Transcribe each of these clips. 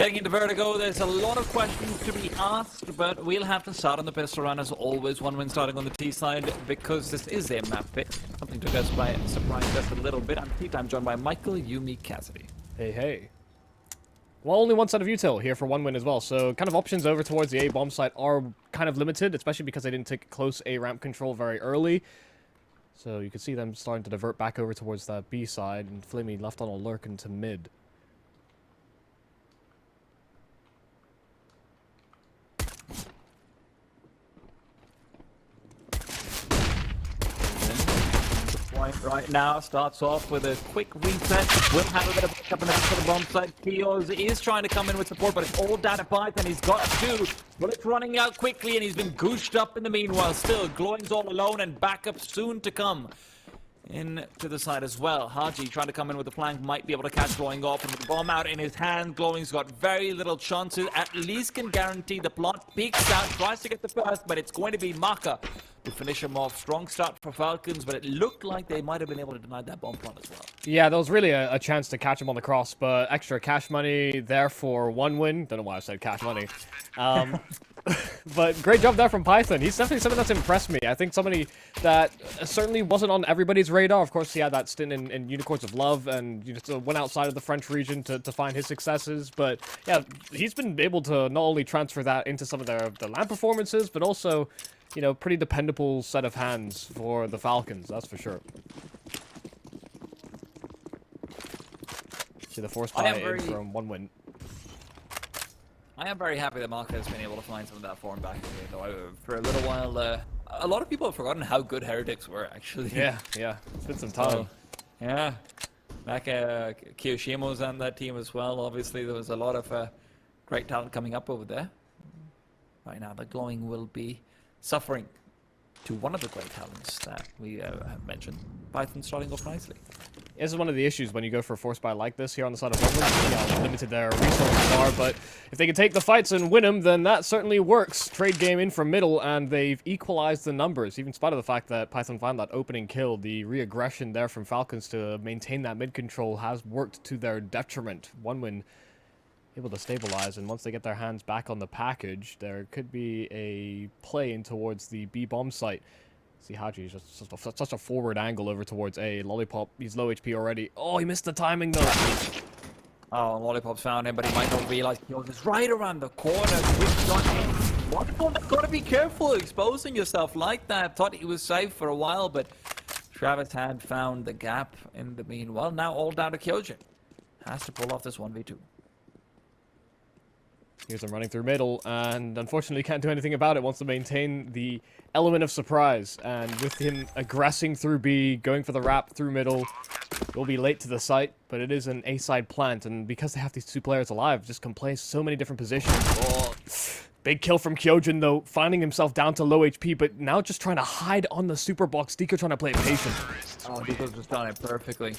Getting into Vertigo, there's a lot of questions to be asked, but we'll have to start on the pistol run as always. One win starting on the T side because this is a map pick. Something took us by surprise just a little bit. I'm joined by Michael, Yumi, Cassidy. Hey, hey. Well, only one set of util here for one win as well, so kind of options over towards the A bomb site are kind of limited, especially because they didn't take close A ramp control very early. So you can see them starting to divert back over towards that B side, and Flamey left on a lurk into mid. Right now starts off with a quick reset. Will have a bit of backup in the bomb site. Kios is trying to come in with support, but it's all down to Python. He's got two bullets running out quickly, and he's been gooshed up in the meanwhile. Still, Glowing's all alone, and backup soon to come. In to the side as well. Haji trying to come in with the flank, might be able to catch Glowing off, and with the bomb out in his hand, Glowing's got very little chances. At least can guarantee the plot. Peeks out, tries to get the first, but it's going to be Maka to finish him off. Strong start for Falcons, but it looked like they might have been able to deny that bomb plot as well. Yeah, there was really a chance to catch him on the cross, but extra cash money there for one win. Don't know why I said cash money. But great job there from Python. He's definitely something that's impressed me. I think somebody that certainly wasn't on everybody's radar. Of course, he had that stint in Unicorns of Love and went outside of the French region to find his successes. But yeah, he's been able to not only transfer that into some of the LAN performances, but also, you know, pretty dependable set of hands for the Falcons, that's for sure. See the force buy in from one win. I am very happy that Maka has been able to find some of that form back in the game, though. For a little while, a lot of people have forgotten how good Heretics were, actually. Yeah. It's been some time. So, yeah. Back Kiyoshima was on that team as well. Obviously, there was a lot of great talent coming up over there. Right now, the Glowing will be suffering to one of the great talents that we have mentioned. Python starting off nicely. This is one of the issues when you go for a force buy like this here on the side of London. See how limited their resources are, but if they can take the fights and win them, then that certainly works. Trade game in from middle, and they've equalized the numbers, even in spite of the fact that Python found that opening kill. The re-aggression there from Falcons to maintain that mid control has worked to their detriment. One win able to stabilize, and once they get their hands back on the package, there could be a play in towards the B bomb site. See, Haji is just such a forward angle over towards A. Lollipop, he's low HP already. Oh, he missed the timing though. Oh, Lollipop's found him, but he might not realize he was right around the corner. Lollipop's got to be careful exposing yourself like that. Thought he was safe for a while, but Travis had found the gap in the meanwhile. Now all down to Kyojin. Has to pull off this 1v2. Here's him running through middle, and unfortunately can't do anything about it. Wants to maintain the element of surprise, and with him aggressing through B, going for the wrap through middle, will be late to the site, but it is an A-side plant, and because they have these two players alive, just can play so many different positions. Oh, big kill from Kyojin, though, finding himself down to low HP, but now just trying to hide on the super box. Deco trying to play it patient. Oh, Deco's just done it perfectly.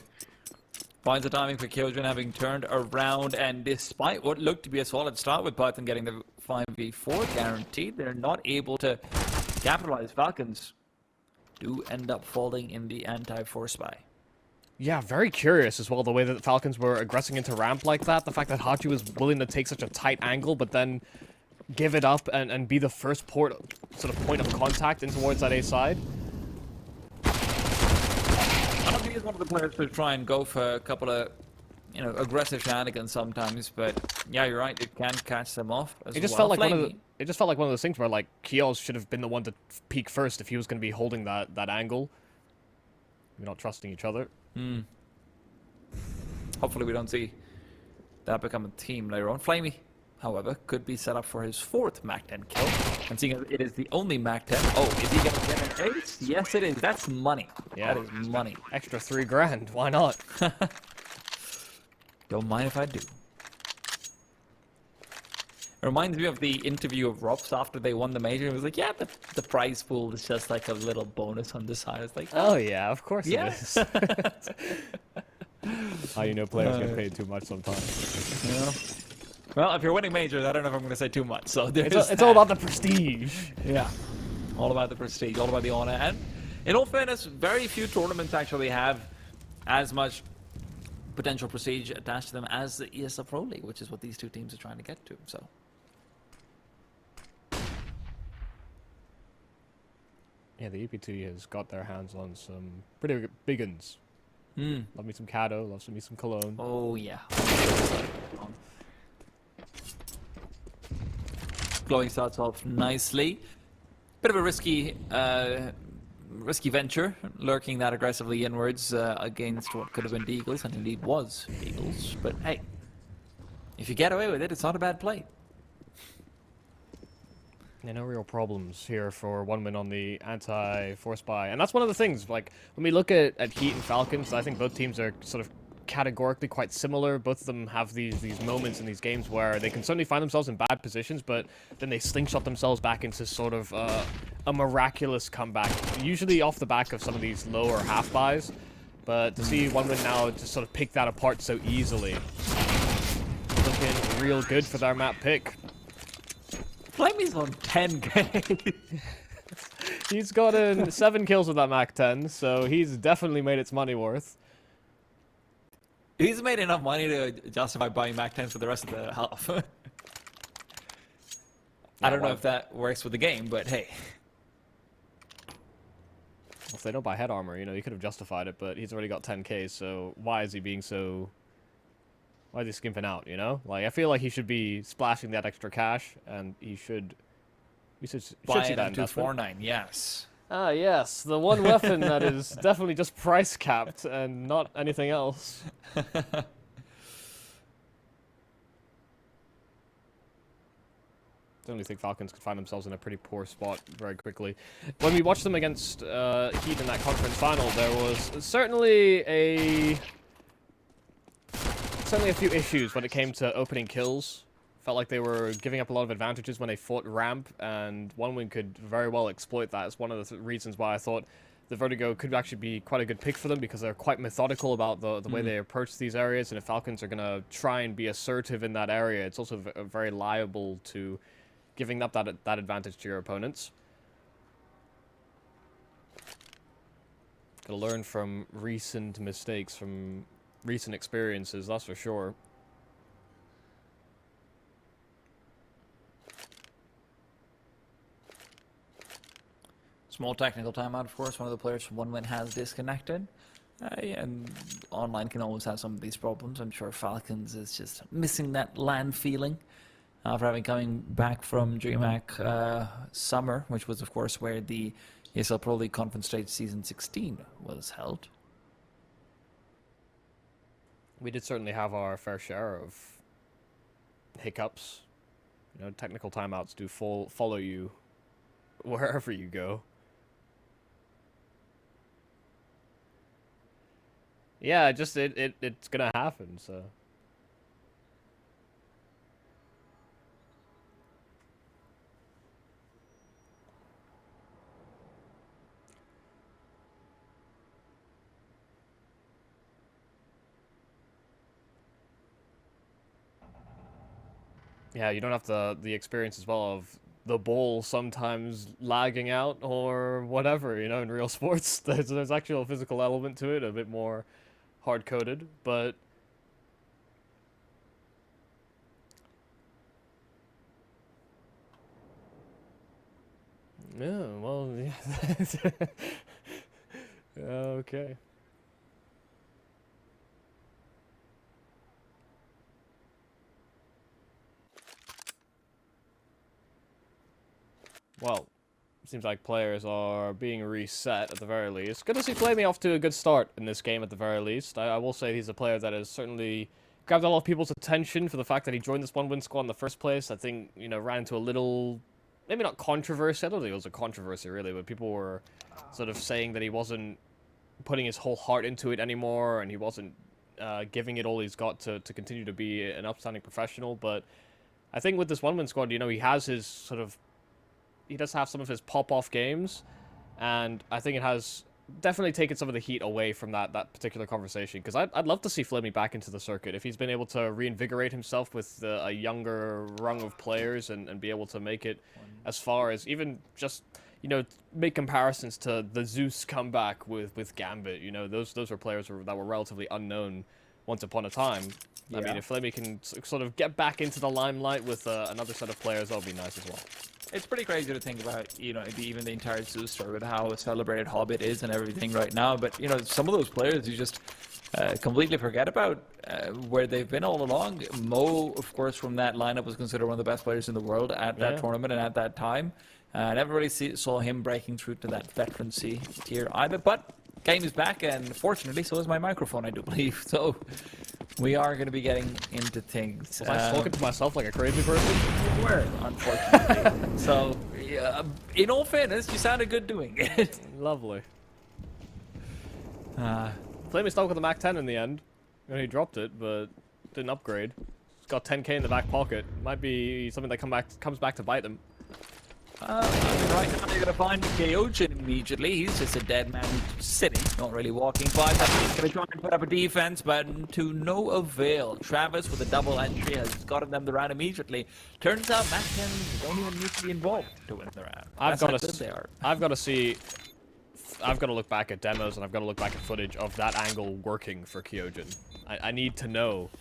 Finds the timing for Kyojin having turned around, and despite what looked to be a solid start with Python getting the 5v4 guaranteed, they're not able to capitalize. Falcons do end up falling in the anti-force buy. Yeah, very curious as well, the way that the Falcons were aggressing into ramp like that. The fact that Hachi was willing to take such a tight angle, but then give it up and be the first point of contact in towards that A side. He is one of the players to try and go for a couple of, aggressive shenanigans sometimes, but yeah, you're right, it can catch them off as it just well. Felt like it just felt like one of those things where, like, Kios should have been the one to peek first if he was going to be holding that angle. We're not trusting each other. Hopefully we don't see that become a team later on. Flamey, however, could be set up for his 4th MAC-10 kill. And seeing as it is the only MAC-10, oh, is he going to get an ace? Yes, it is. That's money. Yeah. That is money. Extra $3 grand. Why not? Don't mind if I do. It reminds me of the interview of Robs after they won the major. It was like, yeah, the prize pool is just like a little bonus on the side. It's like, oh yeah, of course yeah. It is. How you know players get paid too much sometimes. Yeah. Well, if you're winning majors, I don't know if I'm going to say too much. So it's all about the prestige. Yeah, all about the prestige, all about the honor. And in all fairness, very few tournaments actually have as much potential prestige attached to them as the ESL Pro League, which is what these two teams are trying to get to. So. Yeah, the EPT has got their hands on some pretty big uns. Love me some Cato, love me some Cologne. Oh, yeah. Glowing starts off nicely. Bit of a risky venture, lurking that aggressively inwards against what could have been Deagles, and indeed was Deagles. But hey, if you get away with it, it's not a bad play. Yeah, no real problems here for one win on the anti-force buy. And that's one of the things, like, when we look at Heat and Falcons, I think both teams are sort of categorically quite similar. Both of them have these moments in these games where they can certainly find themselves in bad positions, but then they slingshot themselves back into sort of a miraculous comeback, usually off the back of some of these lower half buys. But to see one win now just sort of pick that apart so easily, looking real good for their map pick. Flamey's on 10k. He's gotten 7 kills with that Mac 10, so he's definitely made its money worth. He's made enough money to justify buying Mac 10s for the rest of the half. I don't know if that works with the game, but hey. If they don't buy head armor, you know, he could have justified it, but he's already got 10k, so why is he being so... Why is he skimping out, you know? Like, I feel like he should be splashing that extra cash, and he should... We should see that investment. 249, yes. Ah, yes. The one weapon that is definitely just price capped and not anything else. Certainly think Falcons could find themselves in a pretty poor spot very quickly. When we watched them against Heat in that conference final, there was certainly a few issues when it came to opening kills. Felt like they were giving up a lot of advantages when they fought ramp, and OneWin could very well exploit that. It's one of the reasons why I thought the Vertigo could actually be quite a good pick for them, because they're quite methodical about the way they approach these areas, and if Falcons are going to try and be assertive in that area, it's also very liable to giving up that advantage to your opponents. Gotta learn from recent mistakes, from recent experiences, that's for sure. Small technical timeout, of course. One of the players from OneWin has disconnected. And online can always have some of these problems. I'm sure Falcons is just missing that LAN feeling after having coming back from DreamHack Summer, which was, of course, where the ESL Pro League Conference Stage Season 16 was held. We did certainly have our fair share of hiccups. You know, technical timeouts do follow you wherever you go. Yeah, just it's gonna happen, so. Yeah, you don't have the experience as well of the ball sometimes lagging out or whatever, you know, in real sports. There's actual physical element to it, a bit more hard-coded, but yeah, well, yeah. Okay. Well, seems like players are being reset at the very least. Good to see Flamey off to a good start in this game at the very least. I will say he's a player that has certainly grabbed a lot of people's attention for the fact that he joined this OneWin squad in the first place. I think, you know, ran into a little, maybe not controversy, I don't think it was a controversy really, but people were sort of saying that he wasn't putting his whole heart into it anymore, and he wasn't giving it all he's got to continue to be an upstanding professional. But I think with this OneWin squad, you know, he has his sort of, he does have some of his pop-off games, and I think it has definitely taken some of the heat away from that particular conversation, because I'd love to see Flamey back into the circuit if he's been able to reinvigorate himself with a younger rung of players and be able to make it as far as even just, you know, make comparisons to the Zeus comeback with Gambit. You know, those were players that were relatively unknown once upon a time. I mean, Yeah. if Flamey can sort of get back into the limelight with another set of players, that would be nice as well. It's pretty crazy to think about, you know, even the entire Zeus story with how a celebrated Hobbit is and everything right now. But, you know, some of those players you just completely forget about where they've been all along. Mo, of course, from that lineup was considered one of the best players in the world at that tournament and at that time. I never really saw him breaking through to that veterancy tier either. But game is back, and fortunately, so is my microphone, I do believe. So we are going to be getting into things. Was I talking to myself like a crazy person? You were, unfortunately. So, yeah, in all fairness, you sounded good doing it. Lovely. Flamey stuck with the Mac 10 in the end. You know, he dropped it, but didn't upgrade. He's got 10k in the back pocket. Might be something that comes back to bite them. I mean, right now they're going to find Kyojin immediately. He's just a dead man sitting, not really walking by. He's going to try and put up a defense, but to no avail. Travis with a double entry has gotten them the round immediately. Turns out Mac 10 don't even need to be involved to win the round. I've got to look back at demos and I've got to look back at footage of that angle working for Kyojin. I need to know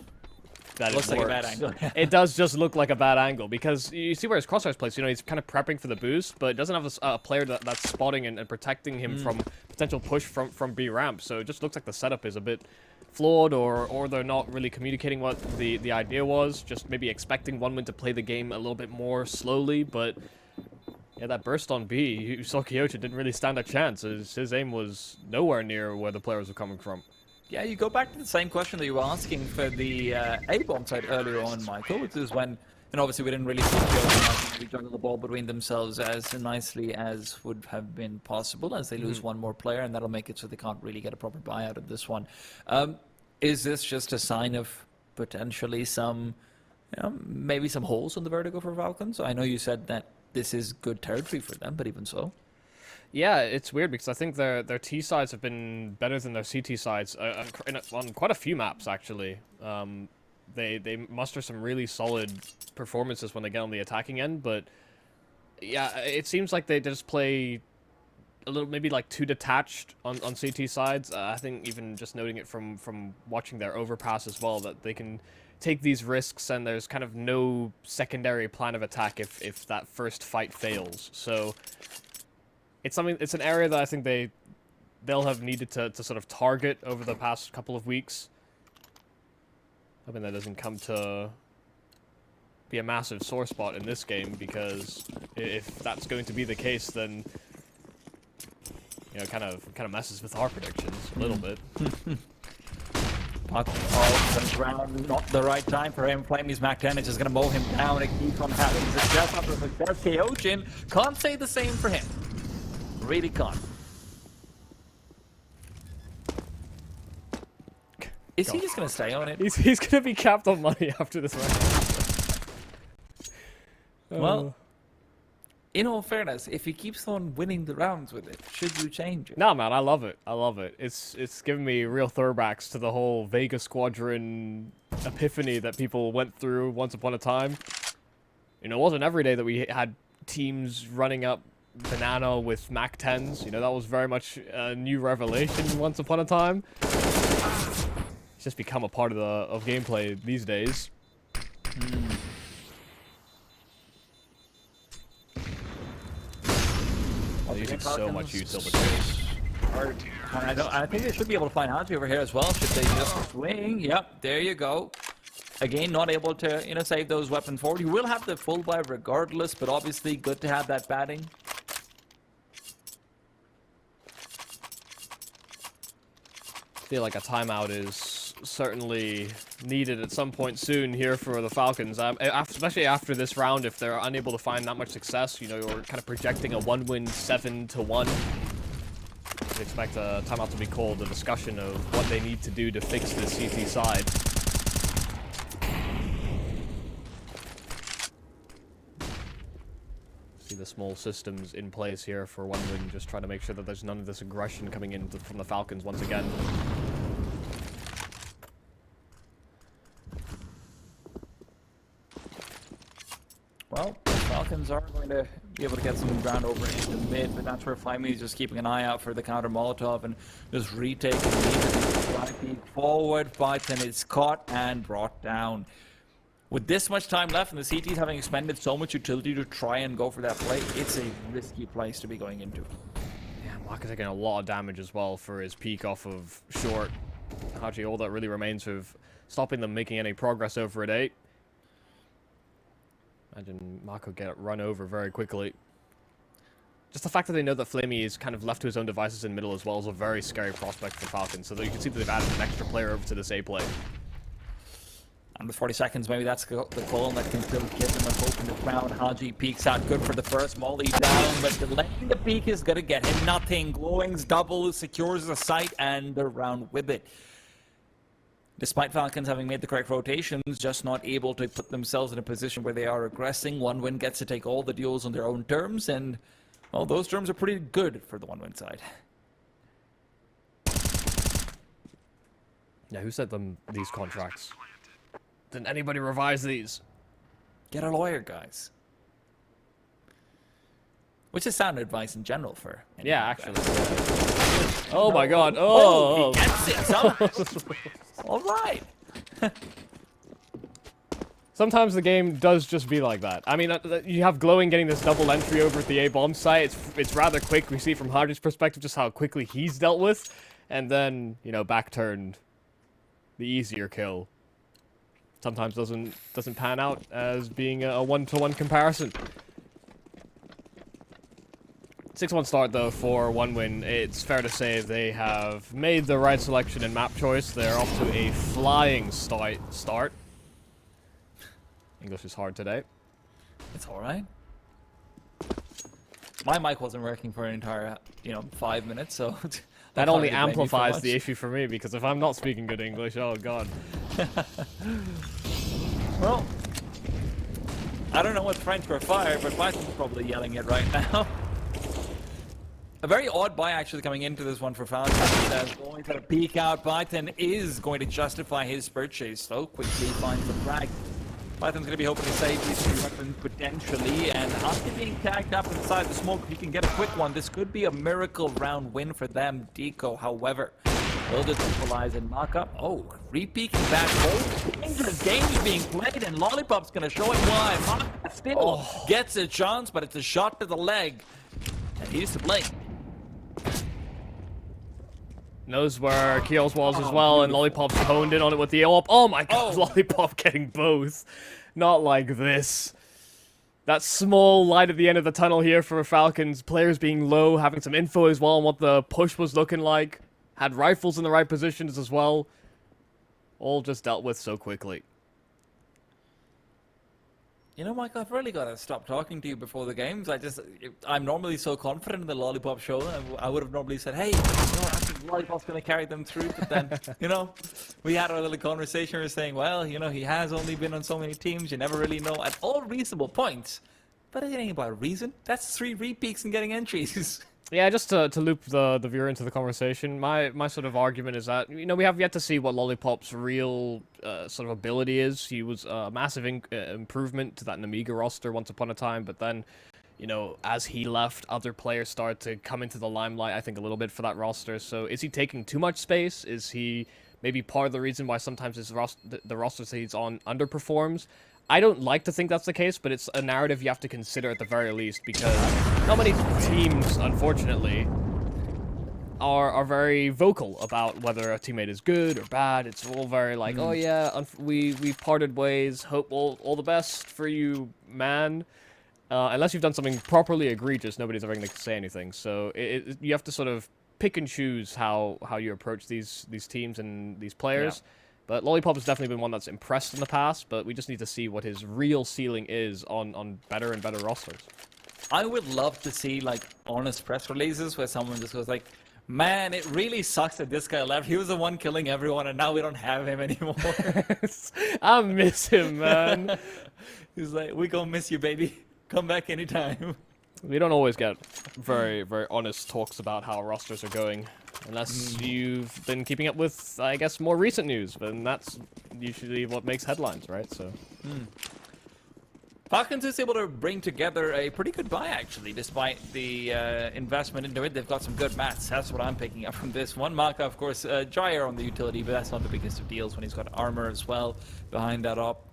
that it looks like a works. bad angle. It does just look like a bad angle because you see where his crosshair's placed. You know, he's kind of prepping for the boost, but doesn't have a player that's spotting and protecting him from potential push from B ramp. So it just looks like the setup is a bit flawed, or they're not really communicating what the idea was. Just maybe expecting OneWin to play the game a little bit more slowly, but yeah, that burst on B, you saw Kyojin didn't really stand a chance. His aim was nowhere near where the players were coming from. Yeah, you go back to the same question that you were asking for the A-bomb side earlier on, Michael, which is when, and obviously we didn't really see Kyojin juggle the ball between themselves as nicely as would have been possible, as they lose one more player, and that'll make it so they can't really get a proper buyout of this one. Is this just a sign of potentially some, you know, maybe some holes in the Vertigo for Falcons? I know you said that this is good territory for them, but even so. Yeah, it's weird because I think their T sides have been better than their CT sides on quite a few maps, actually. They muster some really solid performances when they get on the attacking end, but yeah, it seems like they just play a little, maybe like too detached on CT sides. I think even just noting it from watching their overpass as well, that they can take these risks and there's kind of no secondary plan of attack if that first fight fails. So it's an area that I think they'll have needed to sort of target over the past couple of weeks. Hoping that doesn't come to be a massive sore spot in this game, because if that's going to be the case, then you know, kind of messes with our predictions a little bit. Puck off the ground, not the right time for him. Flamey's Mac 10 is just going to mow him down and keep on having success after success. Kyojin can't say the same for him. Really can't. Is he just going to stay on it? He's going to be capped on money after this round. Well, in all fairness, if he keeps on winning the rounds with it, should you change it? No, man, I love it. I love it. It's giving me real throwbacks to the whole Vega Squadron epiphany that people went through once upon a time. You know, it wasn't every day that we had teams running up Banana with Mac 10s. You know, that was very much a new revelation once upon a time. It's just become a part of gameplay these days. They're using so much utility. I think they should be able to find Haji over here as well. Should they just swing? Yep, there you go. Again, not able to, you know, save those weapons forward. You will have the full buy regardless, but obviously good to have that batting. I feel like a timeout is certainly needed at some point soon here for the Falcons, especially after this round. If they're unable to find that much success, you know, you're kind of projecting a 1-win 7-1. I expect a timeout to be called, a discussion of what they need to do to fix this CT side. See the small systems in place here for 1-win, just trying to make sure that there's none of this aggression coming in from the Falcons once again. Well, the Falcons are going to be able to get some ground over into the mid, but that's where Flamey is just keeping an eye out for the counter Molotov and just retaking the lead. right peek forward. Python is caught and brought down. With this much time left and the CTs having expended so much utility to try and go for that play, it's a risky place to be going into. Yeah, Maka taking a lot of damage as well for his peek off of short. Actually, all that really remains of stopping them making any progress over at 8. Imagine Mako get run over very quickly. Just the fact that they know that Flamey is kind of left to his own devices in middle as well is a very scary prospect for Falcons. So that you can see that they've added an extra player over to this A play. And with 40 seconds, maybe that's the call that can still give them a hope in the crowd. Haji peeks out good for the first molly down, but delaying the peek is going to get him nothing. Glowing's double secures the site and the round with it. Despite Falcons having made the correct rotations, just not able to put themselves in a position where they are aggressing. OneWin gets to take all the duels on their own terms, and, well, those terms are pretty good for the OneWin side. Yeah, who sent them these contracts? Didn't anybody revise these? Get a lawyer, guys. Which is sound advice in general for... Yeah, actually. Oh my god. Oh! He gets it, so... All right. Sometimes the game does just be like that. I mean, you have Glowing getting this double entry over at the A-bomb site. It's rather quick. We see from Haji's perspective just how quickly he's dealt with. And then, you know, back-turned the easier kill. Sometimes doesn't pan out as being a one-to-one comparison. 6-1 start, though, for OneWin. It's fair to say they have made the right selection in map choice. They're off to a flying start. English is hard today. It's alright. My mic wasn't working for an entire, 5 minutes, so... That only amplifies the issue for me, because if I'm not speaking good English, oh god. Well, I don't know what French for fire, but Python's probably yelling it right now. A very odd buy actually coming into this one for Falcons. As going to peek out, Python is going to justify his purchase, so quickly finds the frag. Python's going to be hoping to save these 2 weapons potentially, and after being tagged up inside the smoke, he can get a quick one. This could be a miracle round win for them. Deco, however, will just equalize and mock up. Oh, re-peeking back home. Dangerous games being played, and Lollipop's going to show him why. Maka still gets a chance, but it's a shot to the leg, and he's to blame. Knows where Keel's was as well, and Lollipop's honed in on it with the AWP. Oh my god, Lollipop getting both. Not like this. That small light at the end of the tunnel here for Falcons. Players being low, having some info as well on what the push was looking like. Had rifles in the right positions as well. All just dealt with so quickly. You know, Mike, I've really got to stop talking to you before the games. I'm normally so confident in the Lollipop show. I would have normally said, hey, I think Lollipop's going to carry them through. But then, we had our little conversation. We were saying, well, he has only been on so many teams. You never really know at all reasonable points. But it ain't about reason. That's 3 re-peaks and getting entries. Yeah, just to loop the viewer into the conversation, my sort of argument is that, we have yet to see what Lollipop's real sort of ability is. He was a massive improvement to that Namiga roster once upon a time, but then, as he left, other players started to come into the limelight, I think, a little bit for that roster. So is he taking too much space? Is he maybe part of the reason why sometimes the rosters that he's on underperforms? I don't like to think that's the case, but it's a narrative you have to consider at the very least, because not many teams, unfortunately, are very vocal about whether a teammate is good or bad. It's all very like, oh yeah, we've parted ways, hope all the best for you, man. Unless you've done something properly egregious, nobody's ever going to say anything. So you have to sort of pick and choose how you approach these teams and these players. Yeah. But Lollipop has definitely been one that's impressed in the past, but we just need to see what his real ceiling is on better and better rosters. I would love to see, honest press releases where someone just goes like, man, it really sucks that this guy left. He was the one killing everyone, and now we don't have him anymore. I miss him, man. He's like, we gonna miss you, baby. Come back anytime. We don't always get very, very honest talks about how rosters are going. Unless you've been keeping up with, I guess, more recent news. And that's usually what makes headlines, right? So. Falcons is able to bring together a pretty good buy, actually, despite the investment into it. They've got some good mats. That's what I'm picking up from this one. Maka, of course, Gyre on the utility, but that's not the biggest of deals when he's got armor as well behind that up.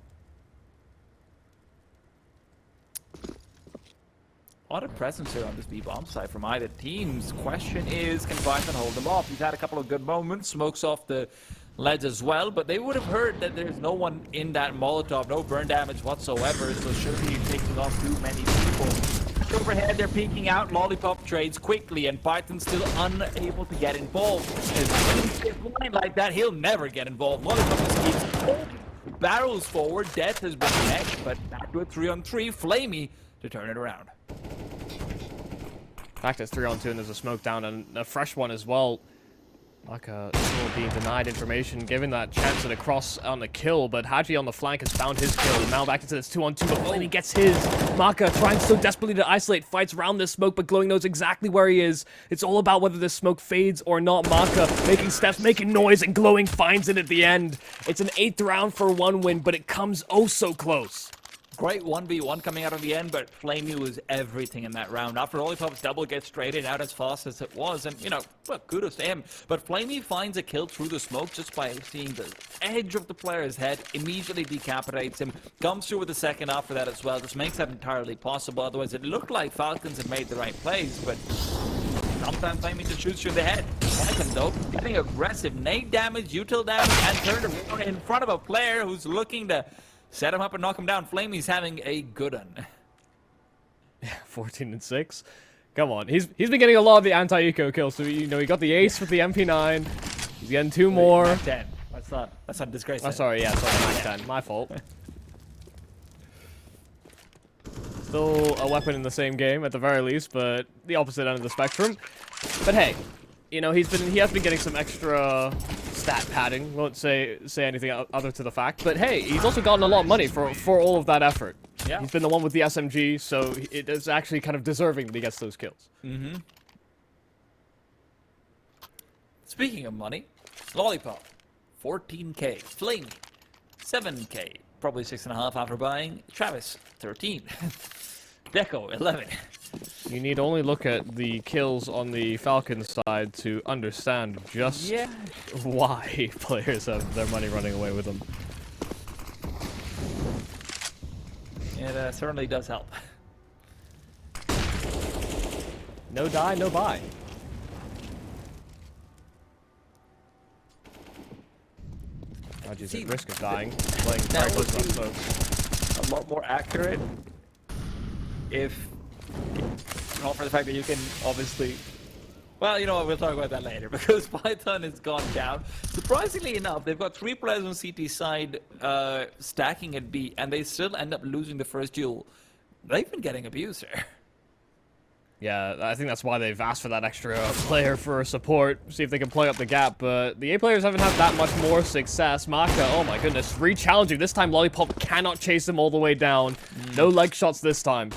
A lot of presence here on this B-bomb side from either teams. Question is, can Python hold them off? He's had a couple of good moments, smokes off the ledge as well, but they would have heard that there's no one in that Molotov, no burn damage whatsoever, so shouldn't be taking off too many people. Overhead, they're peeking out, Lollipop trades quickly, and Python's still unable to get involved. If he's blind like that, he'll never get involved. Lollipop just keeps holding, barrels forward, death has been next, but back to a 3-on-3, Flamey to turn it around. Back to 3-on-2, and there's a smoke down, and a fresh one as well. Maka still being denied information, given that chance at a cross on the kill, but Haji on the flank has found his kill. Now back into this 2-on-2, but Flamey gets his. Maka trying so desperately to isolate, fights around this smoke, but Glowing knows exactly where he is. It's all about whether this smoke fades or not. Maka making steps, making noise, and Glowing finds it at the end. It's an 8th round for 1 win, but it comes oh so close. Great 1v1 coming out of the end, but Flamey was everything in that round. After Lollipop's double gets traded out as fast as it was, and, you know, well, kudos to him. But Flamey finds a kill through the smoke just by seeing the edge of the player's head, immediately decapitates him, comes through with the second after that as well. Just makes that entirely possible. Otherwise, it looked like Falcons had made the right plays, but sometimes Flamey just shoots you in the head. Python, though, getting aggressive, nade damage, util damage, and turned around in front of a player who's looking to set him up and knock him down. Flamey's having a good one. 14-6. Come on. He's been getting a lot of the anti-eco kills. So, you know, he got the ace with the MP9. He's getting 2 more. Mac 10. That's not disgrace. Oh, sorry. Yeah, sorry. Mac 10. My fault. Still a weapon in the same game at the very least, but the opposite end of the spectrum. But hey, you know, he has been getting some extra stat padding. Won't say anything other to the fact, but hey, he's also gotten a lot of money for all of that effort. Yeah. He's been the one with the SMG, so it is actually kind of deserving that he gets those kills. Mm-hmm. Speaking of money, Lollipop, 14k. Flamey, 7k. Probably 6.5 after buying. Travis, 13. Deco, 11. You need only look at the kills on the Falcons side to understand just why players have their money running away with them. It certainly does help. No die, no buy. Raji's at risk of dying, playing very close up close. A lot more accurate if not for the fact that you can obviously, well, you know what, we'll talk about that later, because Python has gone down. Surprisingly enough, they've got 3 players on CT side stacking at B, and they still end up losing the first duel. They've been getting abused here. Yeah, I think that's why they've asked for that extra player for support, see if they can play up the gap, but the A players haven't had that much more success. Maka, oh my goodness, re-challenging. This time Lollipop cannot chase him all the way down. No leg shots this time.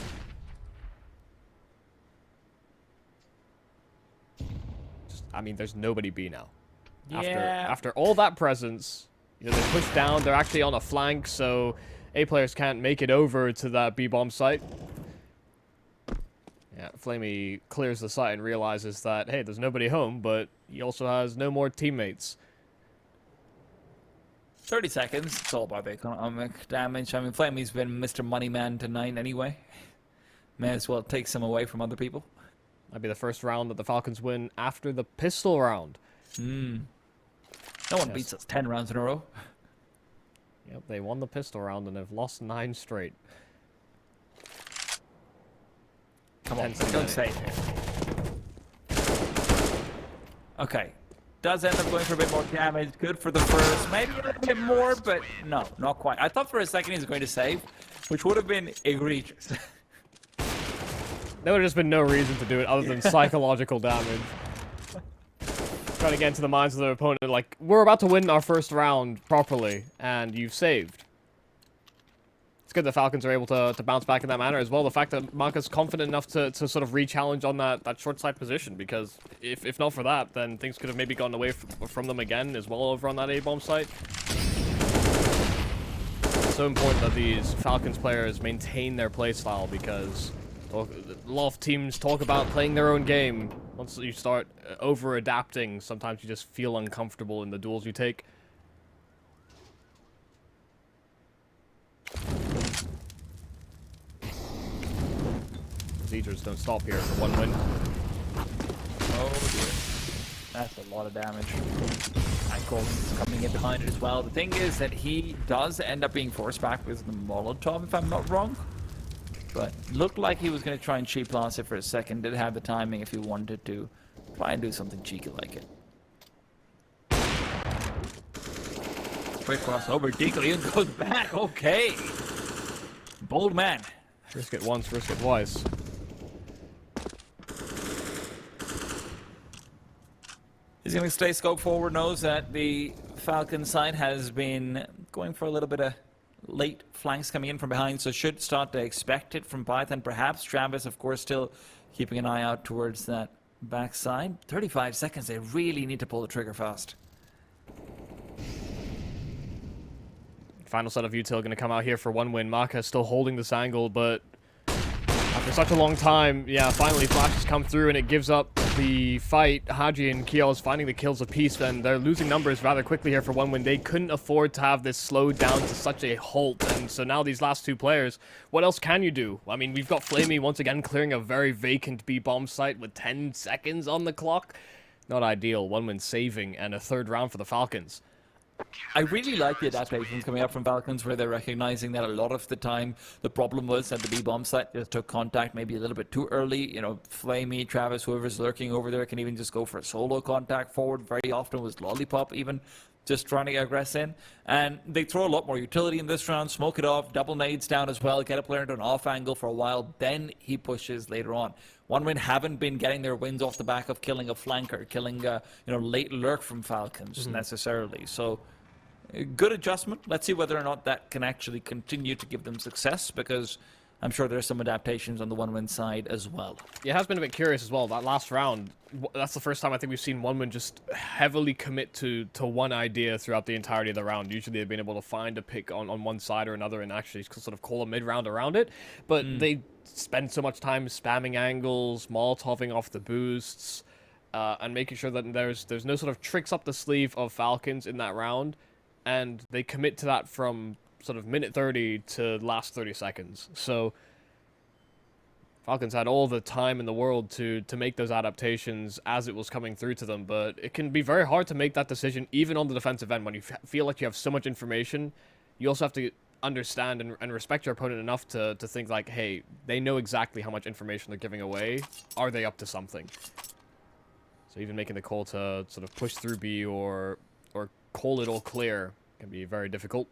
I mean, there's nobody B now. After all that presence, you know, they push down. They're actually on a flank, so A players can't make it over to that B-bomb site. Yeah, Flamey clears the site and realizes that, hey, there's nobody home, but he also has no more teammates. 30 seconds. It's all about the economic damage. I mean, Flamey's been Mr. Moneyman tonight anyway. May as well take some away from other people. That'd be the first round that the Falcons win after the pistol round. No one beats us 10 rounds in a row. Yep, they won the pistol round and have lost 9 straight. Come on, don't say it. Okay. Does end up going for a bit more damage. Good for the first. Maybe a little bit more, but no, not quite. I thought for a second he was going to save, which would have been egregious. There would have just been no reason to do it other than psychological damage. Trying to get into the minds of their opponent, like, we're about to win our first round properly, and you've saved. It's good the Falcons are able to bounce back in that manner as well. The fact that Maka's confident enough to sort of re-challenge on that short side position, because if not for that, then things could have maybe gone away from them again as well over on that A-bomb site. so important that these Falcons players maintain their playstyle, because a lot of teams talk about playing their own game. Once you start over-adapting, sometimes you just feel uncomfortable in the duels you take. Siegers don't stop here for one win. Oh dear. That's a lot of damage. And Coleman's coming in behind it as well. The thing is that he does end up being forced back with the Molotov, if I'm not wrong. But looked like he was going to try and cheap loss it for a second. Did have the timing if he wanted to try and do something cheeky like it. Quick crossover. Vertigo goes back. Okay. Bold man. Risk it once, risk it twice. He's going to stay scope forward, knows that the Falcon side has been going for a little bit of late flanks coming in from behind, so should start to expect it from Python. Perhaps Travis, of course, still keeping an eye out towards that backside. 35 seconds, they really need to pull the trigger fast. Final set of util going to come out here for one win. Maka still holding this angle, but after such a long time, yeah, finally flashes come through and it gives up the fight. Haji and Kiel is finding the kills apiece, and they're losing numbers rather quickly here for one win. They couldn't afford to have this slowed down to such a halt, and so now these last two players, what else can you do? I mean, we've got Flamey once again clearing a very vacant B-bomb site with 10 seconds on the clock. Not ideal. One win saving and a third round for the Falcons. I really like the adaptations coming up from Falcons, where they're recognizing that a lot of the time the problem was that the B-bomb site just took contact maybe a little bit too early. You know, Flamey, Travis, whoever's lurking over there can even just go for a solo contact forward. Very often was Lollipop even just trying to aggress in. And they throw a lot more utility in this round, smoke it off, double nades down as well, get a player into an off angle for a while, then he pushes later on. One win haven't been getting their wins off the back of killing a flanker, killing late lurk from Falcons necessarily. So good adjustment. Let's see whether or not that can actually continue to give them success, because I'm sure there's some adaptations on the one win side as well. Yeah, it has been a bit curious as well. That last round, that's the first time I think we've seen one win just heavily commit to one idea throughout the entirety of the round. Usually they've been able to find a pick on one side or another and actually sort of call a mid-round around it. But they spend so much time spamming angles, Molotoving off the boosts, and making sure that there's no sort of tricks up the sleeve of Falcons in that round. And they commit to that from sort of minute 30 to last 30 seconds. So Falcons had all the time in the world to make those adaptations as it was coming through to them, but it can be very hard to make that decision even on the defensive end when you feel like you have so much information. You also have to understand and respect your opponent enough to think like, hey, they know exactly how much information they're giving away. Are they up to something? So even making the call to sort of push through B or call it all clear can be very difficult.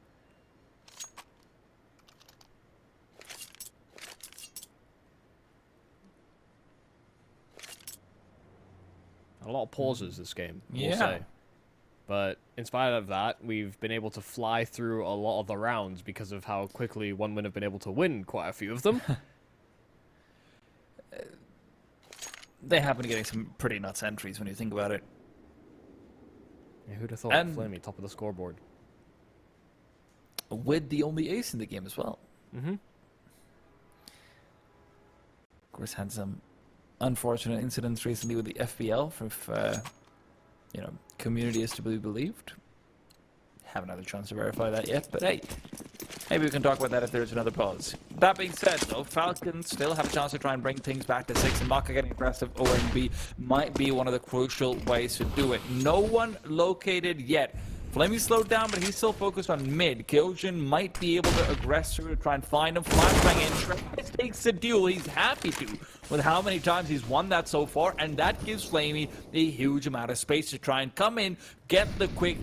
A lot of pauses this game, we'll say. But in spite of that, we've been able to fly through a lot of the rounds because of how quickly one win have been able to win quite a few of them. They have been getting some pretty nuts entries when you think about it. Yeah, who'd have thought Flamey top of the scoreboard? With the only ace in the game as well. Mm-hmm. Of course, had some unfortunate incidents recently with the FBL, if community is to be believed. Haven't had a chance to verify that yet, but hey, maybe we can talk about that if there's another pause. That being said, though, Falcons still have a chance to try and bring things back to 6, and Maka getting aggressive ONB might be one of the crucial ways to do it. No one located yet. Flamey slowed down, but he's still focused on mid. Kyojin might be able to aggress through to try and find him. Flashbang in. Travis takes the duel. He's happy to, with how many times he's won that so far, and that gives Flamey a huge amount of space to try and come in, get the quick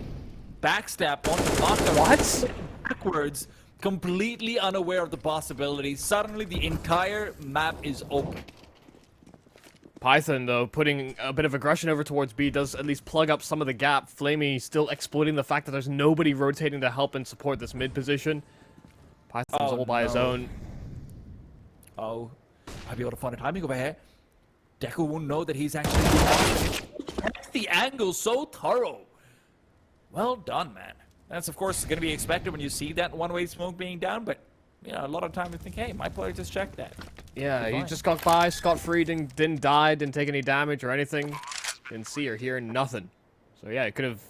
backstab onto Maka. What? Backwards, completely unaware of the possibilities. Suddenly, the entire map is open. Python, though, putting a bit of aggression over towards B does at least plug up some of the gap. Flamey still exploiting the fact that there's nobody rotating to help and support this mid position. Python's all by his own. Oh, might be able to find a timing over here. Deku won't know that he's actually the angle so thorough. Well done, man. That's, of course, going to be expected when you see that one-way smoke being down, but, you know, a lot of time you think, hey, my player just checked that. Yeah, he just got by, scot-free, didn't die, didn't take any damage or anything. Didn't see or hear nothing. So yeah, it could have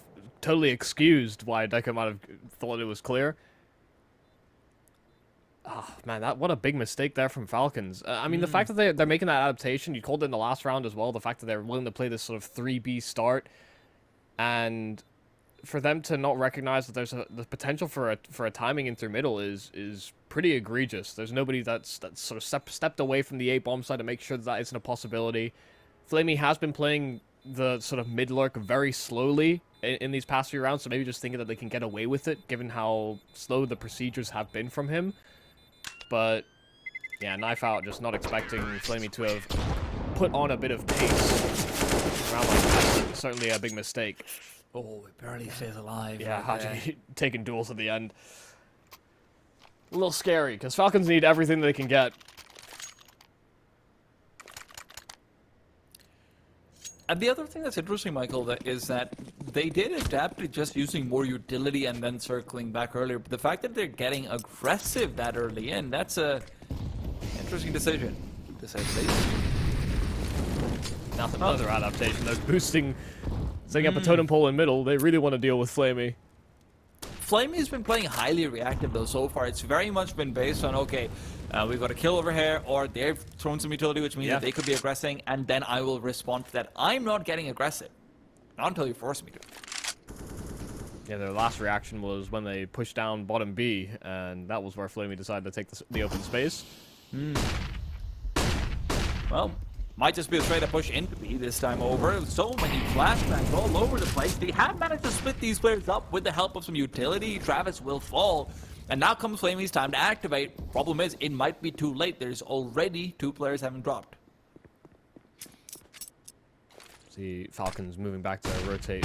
totally excused why Deco might have thought it was clear. Oh, man, what a big mistake there from Falcons. I mean, the fact that they're making that adaptation, you called it in the last round as well, the fact that they're willing to play this sort of 3B start, and for them to not recognize that there's the potential for a timing in through middle is pretty egregious. There's nobody that's sort of stepped away from the A bomb side to make sure that isn't a possibility. Flamey has been playing the sort of mid lurk very slowly in these past few rounds, so maybe just thinking that they can get away with it, given how slow the procedures have been from him. But yeah, knife out, just not expecting Flamey to have put on a bit of pace around like that. Certainly a big mistake. Oh, it barely stays alive. Yeah, right actually taking duels at the end. A little scary, because Falcons need everything they can get. And the other thing that's interesting, Michael, is that they did adapt to just using more utility and then circling back earlier. But the fact that they're getting aggressive that early in, that's a interesting decision, to say the least. Now another adaptation. They're boosting, setting up a totem pole in middle. They really want to deal with Flamey. Flamey's been playing highly reactive, though, so far. It's very much been based on, okay, we've got a kill over here, or they've thrown some utility, which means that they could be aggressing, and then I will respond to that. I'm not getting aggressive. Not until you force me to. Yeah, their last reaction was when they pushed down bottom B, and that was where Flamey decided to take the open space. Well, might just be a straight up push into B this time over. So many flashbacks all over the place. They have managed to split these players up with the help of some utility. Travis will fall. And now comes Flamey's time to activate. Problem is, it might be too late. There's already 2 players having dropped. See Falcons moving back to rotate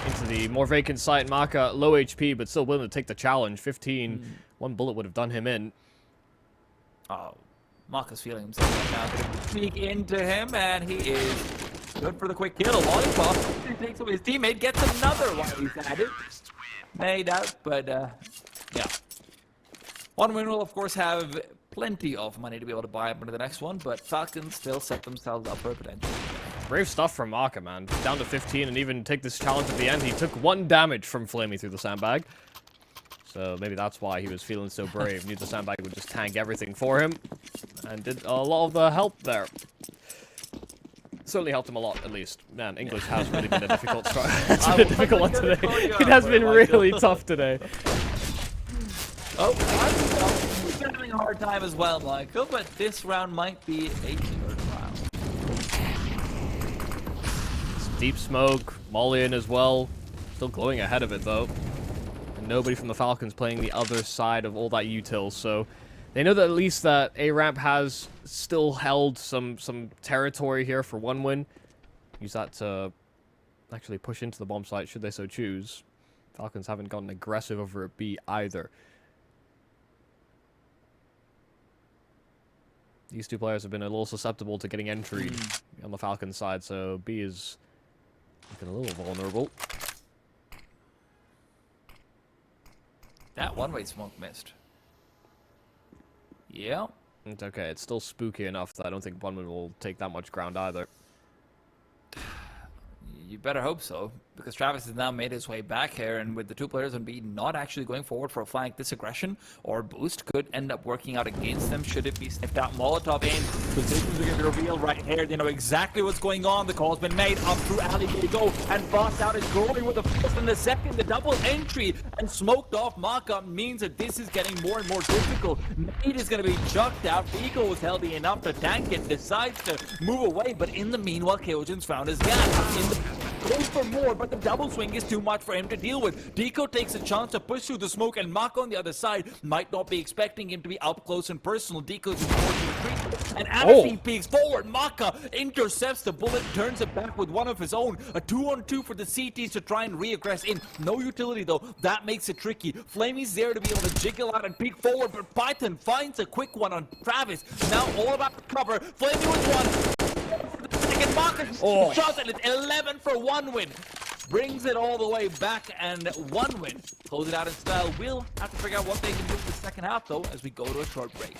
into the more vacant site. Maka, low HP, but still willing to take the challenge. 15. One bullet would have done him in. Oh. Maka's feeling himself right now. Gonna sneak into him, and he is good for the quick kill. Lollipop takes away his teammate, gets another while he's at it. Made out, but yeah. One win will, of course, have plenty of money to be able to buy up into the next one, but Falcons still set themselves up for potential. Brave stuff from Maka, man. Down to 15, and even take this challenge at the end. He took 1 damage from Flamey through the sandbag. So maybe that's why he was feeling so brave. Knew the sandbag would just tank everything for him. And did a lot of the help there. Certainly helped him a lot, at least. Man, English has really been a difficult start. It's been a difficult one today. It has been really tough today. Oh, I'm having a hard time as well, Michael, but this round might be a killer round. Deep smoke, Molly in as well. Still glowing ahead of it, though. Nobody from the Falcons playing the other side of all that util, so they know that at least that A-Ramp has still held some territory here for 1 win. Use that to actually push into the bomb site should they so choose. Falcons haven't gotten aggressive over at B either. These 2 players have been a little susceptible to getting entry on the Falcons side, so B is looking a little vulnerable. That one-way smoke missed. Yeah. It's okay. It's still spooky enough that I don't think Bunman will take that much ground either. You better hope so, because Travis has now made his way back here, and with the 2 players on B not actually going forward for a flank, this aggression or boost could end up working out against them should it be sniffed out. Molotov in, positions are going to be revealed right here. They know exactly what's going on. The call's been made up through alley. They go, and Boss out is going with the first and the second. The double entry and smoked off mock-up means that this is getting more and more difficult. Nate is going to be chucked out. Vigo was healthy enough to tank it, decides to move away, but in the meanwhile, Kyojin's found his gap. In the goes for more, but the double swing is too much for him to deal with. Deco takes a chance to push through the smoke, and Maka on the other side might not be expecting him to be up close and personal. Deco's forced to retreat, and as he peeks forward, Maka intercepts the bullet, turns it back with one of his own. A 2-on-2 for the CTs to try and re-aggress in. No utility though, that makes it tricky. Flamey's there to be able to jiggle out and peek forward, but Python finds a quick one on Travis. Now all about the cover. Flamey with one. Second Maka shot, and it's 11 for 1 win. brings it all the way back, and one win. Close it out in style. We'll have to figure out what they can do in the second half, though, as we go to a short break.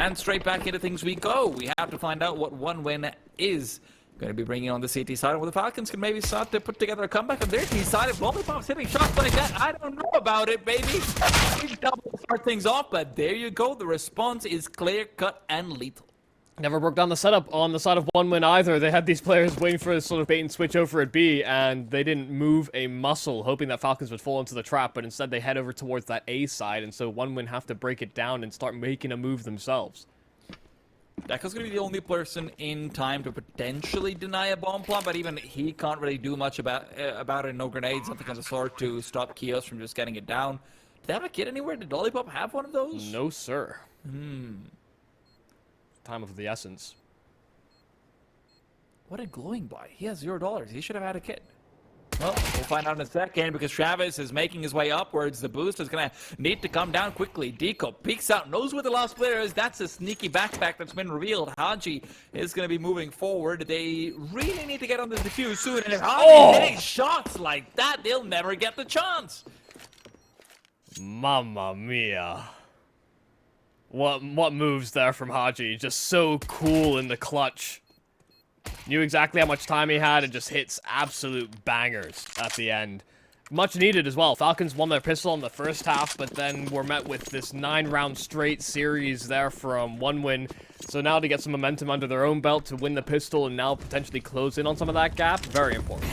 And straight back into things we go. We have to find out what one win is going to be bringing on the CT side, where the Falcons can maybe start to put together a comeback on their T side. If Lollipop's hitting shots like that, I don't know about it, baby. We double start things off, but there you go. The response is clear, cut, and lethal. Never broke down the setup on the side of one win either. They had these players waiting for a sort of bait and switch over at B, and they didn't move a muscle, hoping that Falcons would fall into the trap, but instead they head over towards that A side, and so one win have to break it down and start making a move themselves. Deco's going to be the only person in time to potentially deny a bomb plant, but even he can't really do much about it. No grenades, nothing of the sort to stop Kios from just getting it down. Do they have a kit anywhere? Did Lollipop have one of those? No, sir. Time of the essence. What a glowing buy. He has $0. He should have had a kit. Well, we'll find out in a second because Travis is making his way upwards. The boost is going to need to come down quickly. Deco peeks out, knows where the last player is. That's a sneaky backpack that's been revealed. Haji is going to be moving forward. They really need to get on the defuse soon. And if Haji hitting shots like that, they'll never get the chance. Mamma mia. What moves there from Haji? Just so cool in the clutch. Knew exactly how much time he had and just hits absolute bangers at the end. Much needed as well. Falcons won their pistol in the first half, but then were met with this 9-round straight series there from 1 win. So now to get some momentum under their own belt to win the pistol and now potentially close in on some of that gap, very important.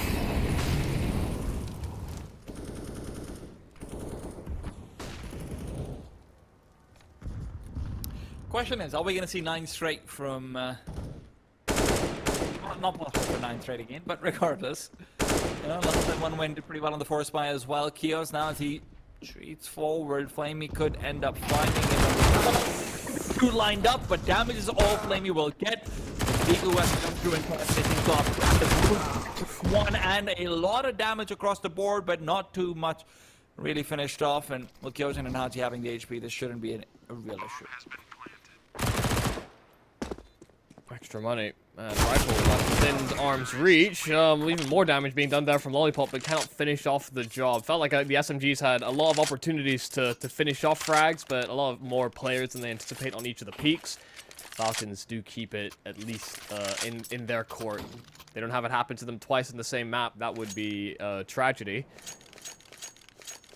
Question is, are we going to see 9 straight from... not possible for 9 straight again, but regardless. You know, last time 1 win did pretty well on the force buy as well. Kios now as he treats forward. Flamey could end up finding him. 2 lined up, but damage is all Flamey will get. Vertigo has to come through and try to finish things off. 1 and a lot of damage across the board, but not too much really finished off. And with Kyojin and Haji having the HP, this shouldn't be a real issue. Extra money. Rifle within arm's reach. Even more damage being done there from Lollipop, but cannot finish off the job. Felt like the SMGs had a lot of opportunities to finish off frags, but a lot of more players than they anticipate on each of the peaks. Falcons do keep it at least in their court. They don't have it happen to them twice in the same map. That would be a tragedy.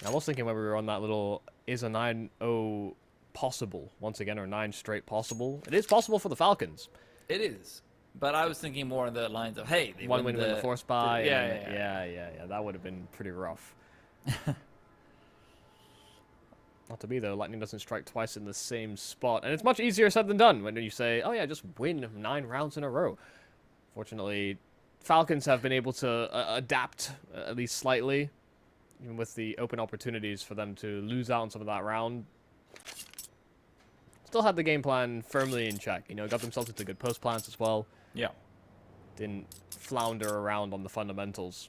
I was thinking when we were on that little, is a 9-0 possible once again, or 9 straight possible? It is possible for the Falcons. It is. But I was thinking more in the lines of, hey, they win the force buy. Yeah. That would have been pretty rough. Not to be, though. Lightning doesn't strike twice in the same spot. And it's much easier said than done when you say, oh, yeah, just win 9 rounds in a row. Fortunately, Falcons have been able to adapt, at least slightly, even with the open opportunities for them to lose out on some of that round. Still had the game plan firmly in check. You know, got themselves into good post plans as well. Yeah. Didn't flounder around on the fundamentals.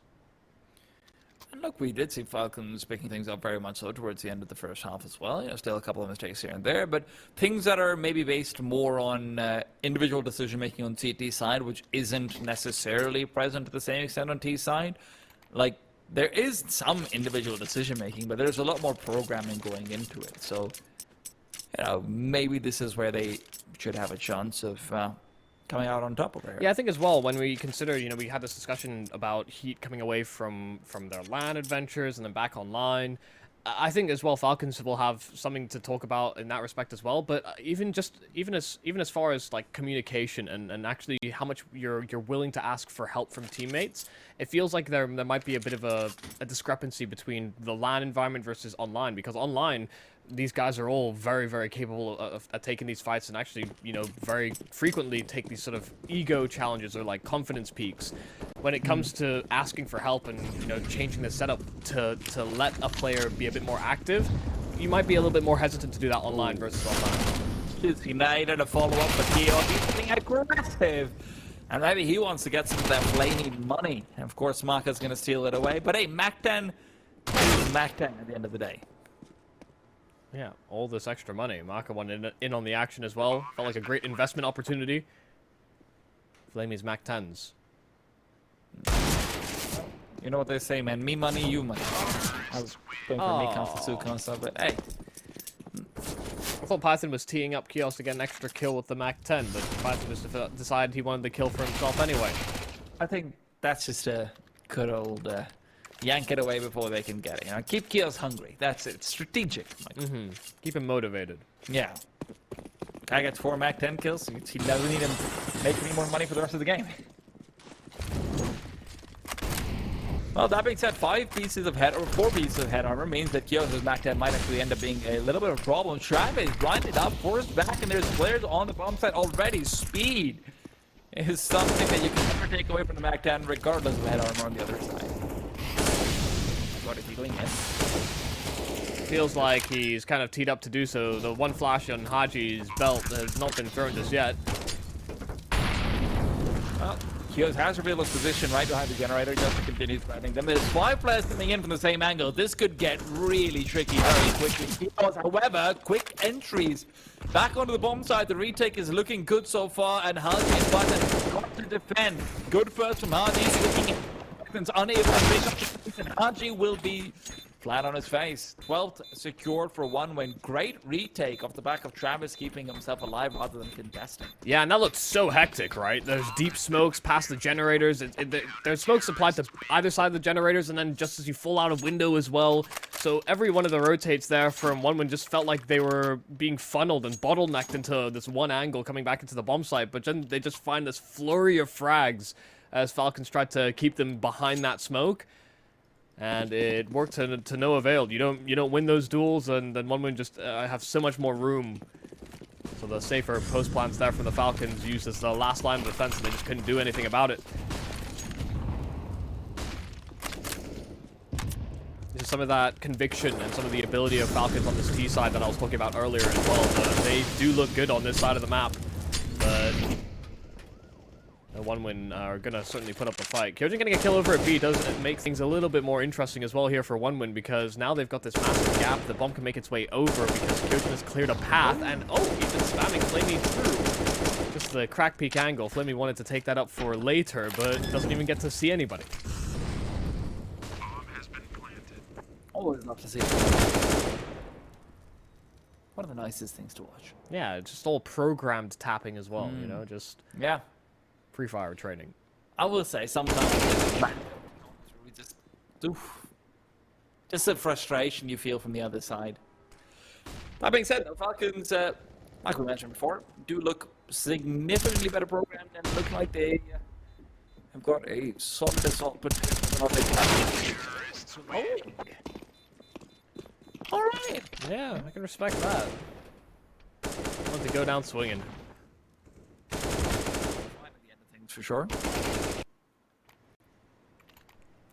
And look, we did see Falcons picking things up very much so towards the end of the first half as well. You know, still a couple of mistakes here and there, but things that are maybe based more on individual decision-making on CT side, which isn't necessarily present to the same extent on T side. Like, there is some individual decision-making, but there's a lot more programming going into it. So, you know, maybe this is where they should have a chance of coming out on top of it. Yeah, I think as well, when we consider, you know, we had this discussion about Heat coming away from their LAN adventures and then back online. I think as well, Falcons will have something to talk about in that respect as well. But even as far as like communication and actually how much you're willing to ask for help from teammates, it feels like there might be a bit of a discrepancy between the LAN environment versus online, because online these guys are all very, very capable of taking these fights and actually, you know, very frequently take these sort of ego challenges or like confidence peaks. When it comes to asking for help and, you know, changing the setup to let a player be a bit more active, you might be a little bit more hesitant to do that online versus offline. He needed a follow-up, but he's being aggressive. And maybe he wants to get some of that flamey money. And of course, Maka's going to steal it away. But hey, Mac 10 is Mac 10 at the end of the day. Yeah, all this extra money. Maka went in on the action as well. Felt like a great investment opportunity. Flamey's Mac 10s. You know what they say, man. Me money, you money. I was going for me Kanfatsu stuff, but hey. I thought Python was teeing up Kios to get an extra kill with the Mac 10, but Python just decided he wanted the kill for himself anyway. I think that's just a good old yank it away before they can get it. You know, keep Kios hungry. That's it. Strategic. Keep him motivated. Yeah. Guy gets 4 Mac 10 kills. He doesn't need to make any more money for the rest of the game. Well, that being said, 4 pieces of head armor means that Kios' Mac 10 might actually end up being a little bit of a problem. Travis grinded up, forced back, and there's players on the bomb site already. Speed is something that you can never take away from the Mac 10, regardless of head armor on the other side. What is he doing here? Feels like he's kind of teed up to do so. The one flash on Haji's belt has not been thrown just yet. Well, Kios has revealed his position right behind the generator just to continue threatening them. There's 5 players coming in from the same angle. This could get really tricky very quickly. Kios, however, quick entries back onto the bomb side. The retake is looking good so far, and Haji and Button got to defend. Good first from Haji, switching in. Unable to pick up the pace, and Haji will be flat on his face. 12th secured for 1 win. Great retake off the back of Travis keeping himself alive rather than contesting. Yeah, and that looks so hectic, right? There's deep smokes past the generators. There's smoke supplied to either side of the generators, and then just as you fall out of window as well. So every one of the rotates there from 1 win just felt like they were being funneled and bottlenecked into this one angle coming back into the bomb site. But then they just find this flurry of frags as Falcons tried to keep them behind that smoke. And it worked to no avail. You don't win those duels, and then 1 win just have so much more room. So the safer post plans there from the Falcons used as the last line of defense, and they just couldn't do anything about it. This is some of that conviction and some of the ability of Falcons on this T side that I was talking about earlier as well. They do look good on this side of the map, but 1 win are gonna certainly put up a fight. Kyojin getting a kill over at B does make things a little bit more interesting as well here for 1 win, because now they've got this massive gap. The bomb can make its way over because Kyojin has cleared a path, and oh, he's been spamming Flamey through. Just the crack peek angle. Flamey wanted to take that up for later, but doesn't even get to see anybody. Always love to see it. One of the nicest things to watch. Yeah, just all programmed tapping as well, you know, just... Yeah. Free fire training. I will say sometimes just the frustration you feel from the other side. That being said, the Falcons, like we mentioned before, do look significantly better programmed and look like they have got a solid assault potential. All right. Yeah, I can respect that. I want to go down swinging. For sure.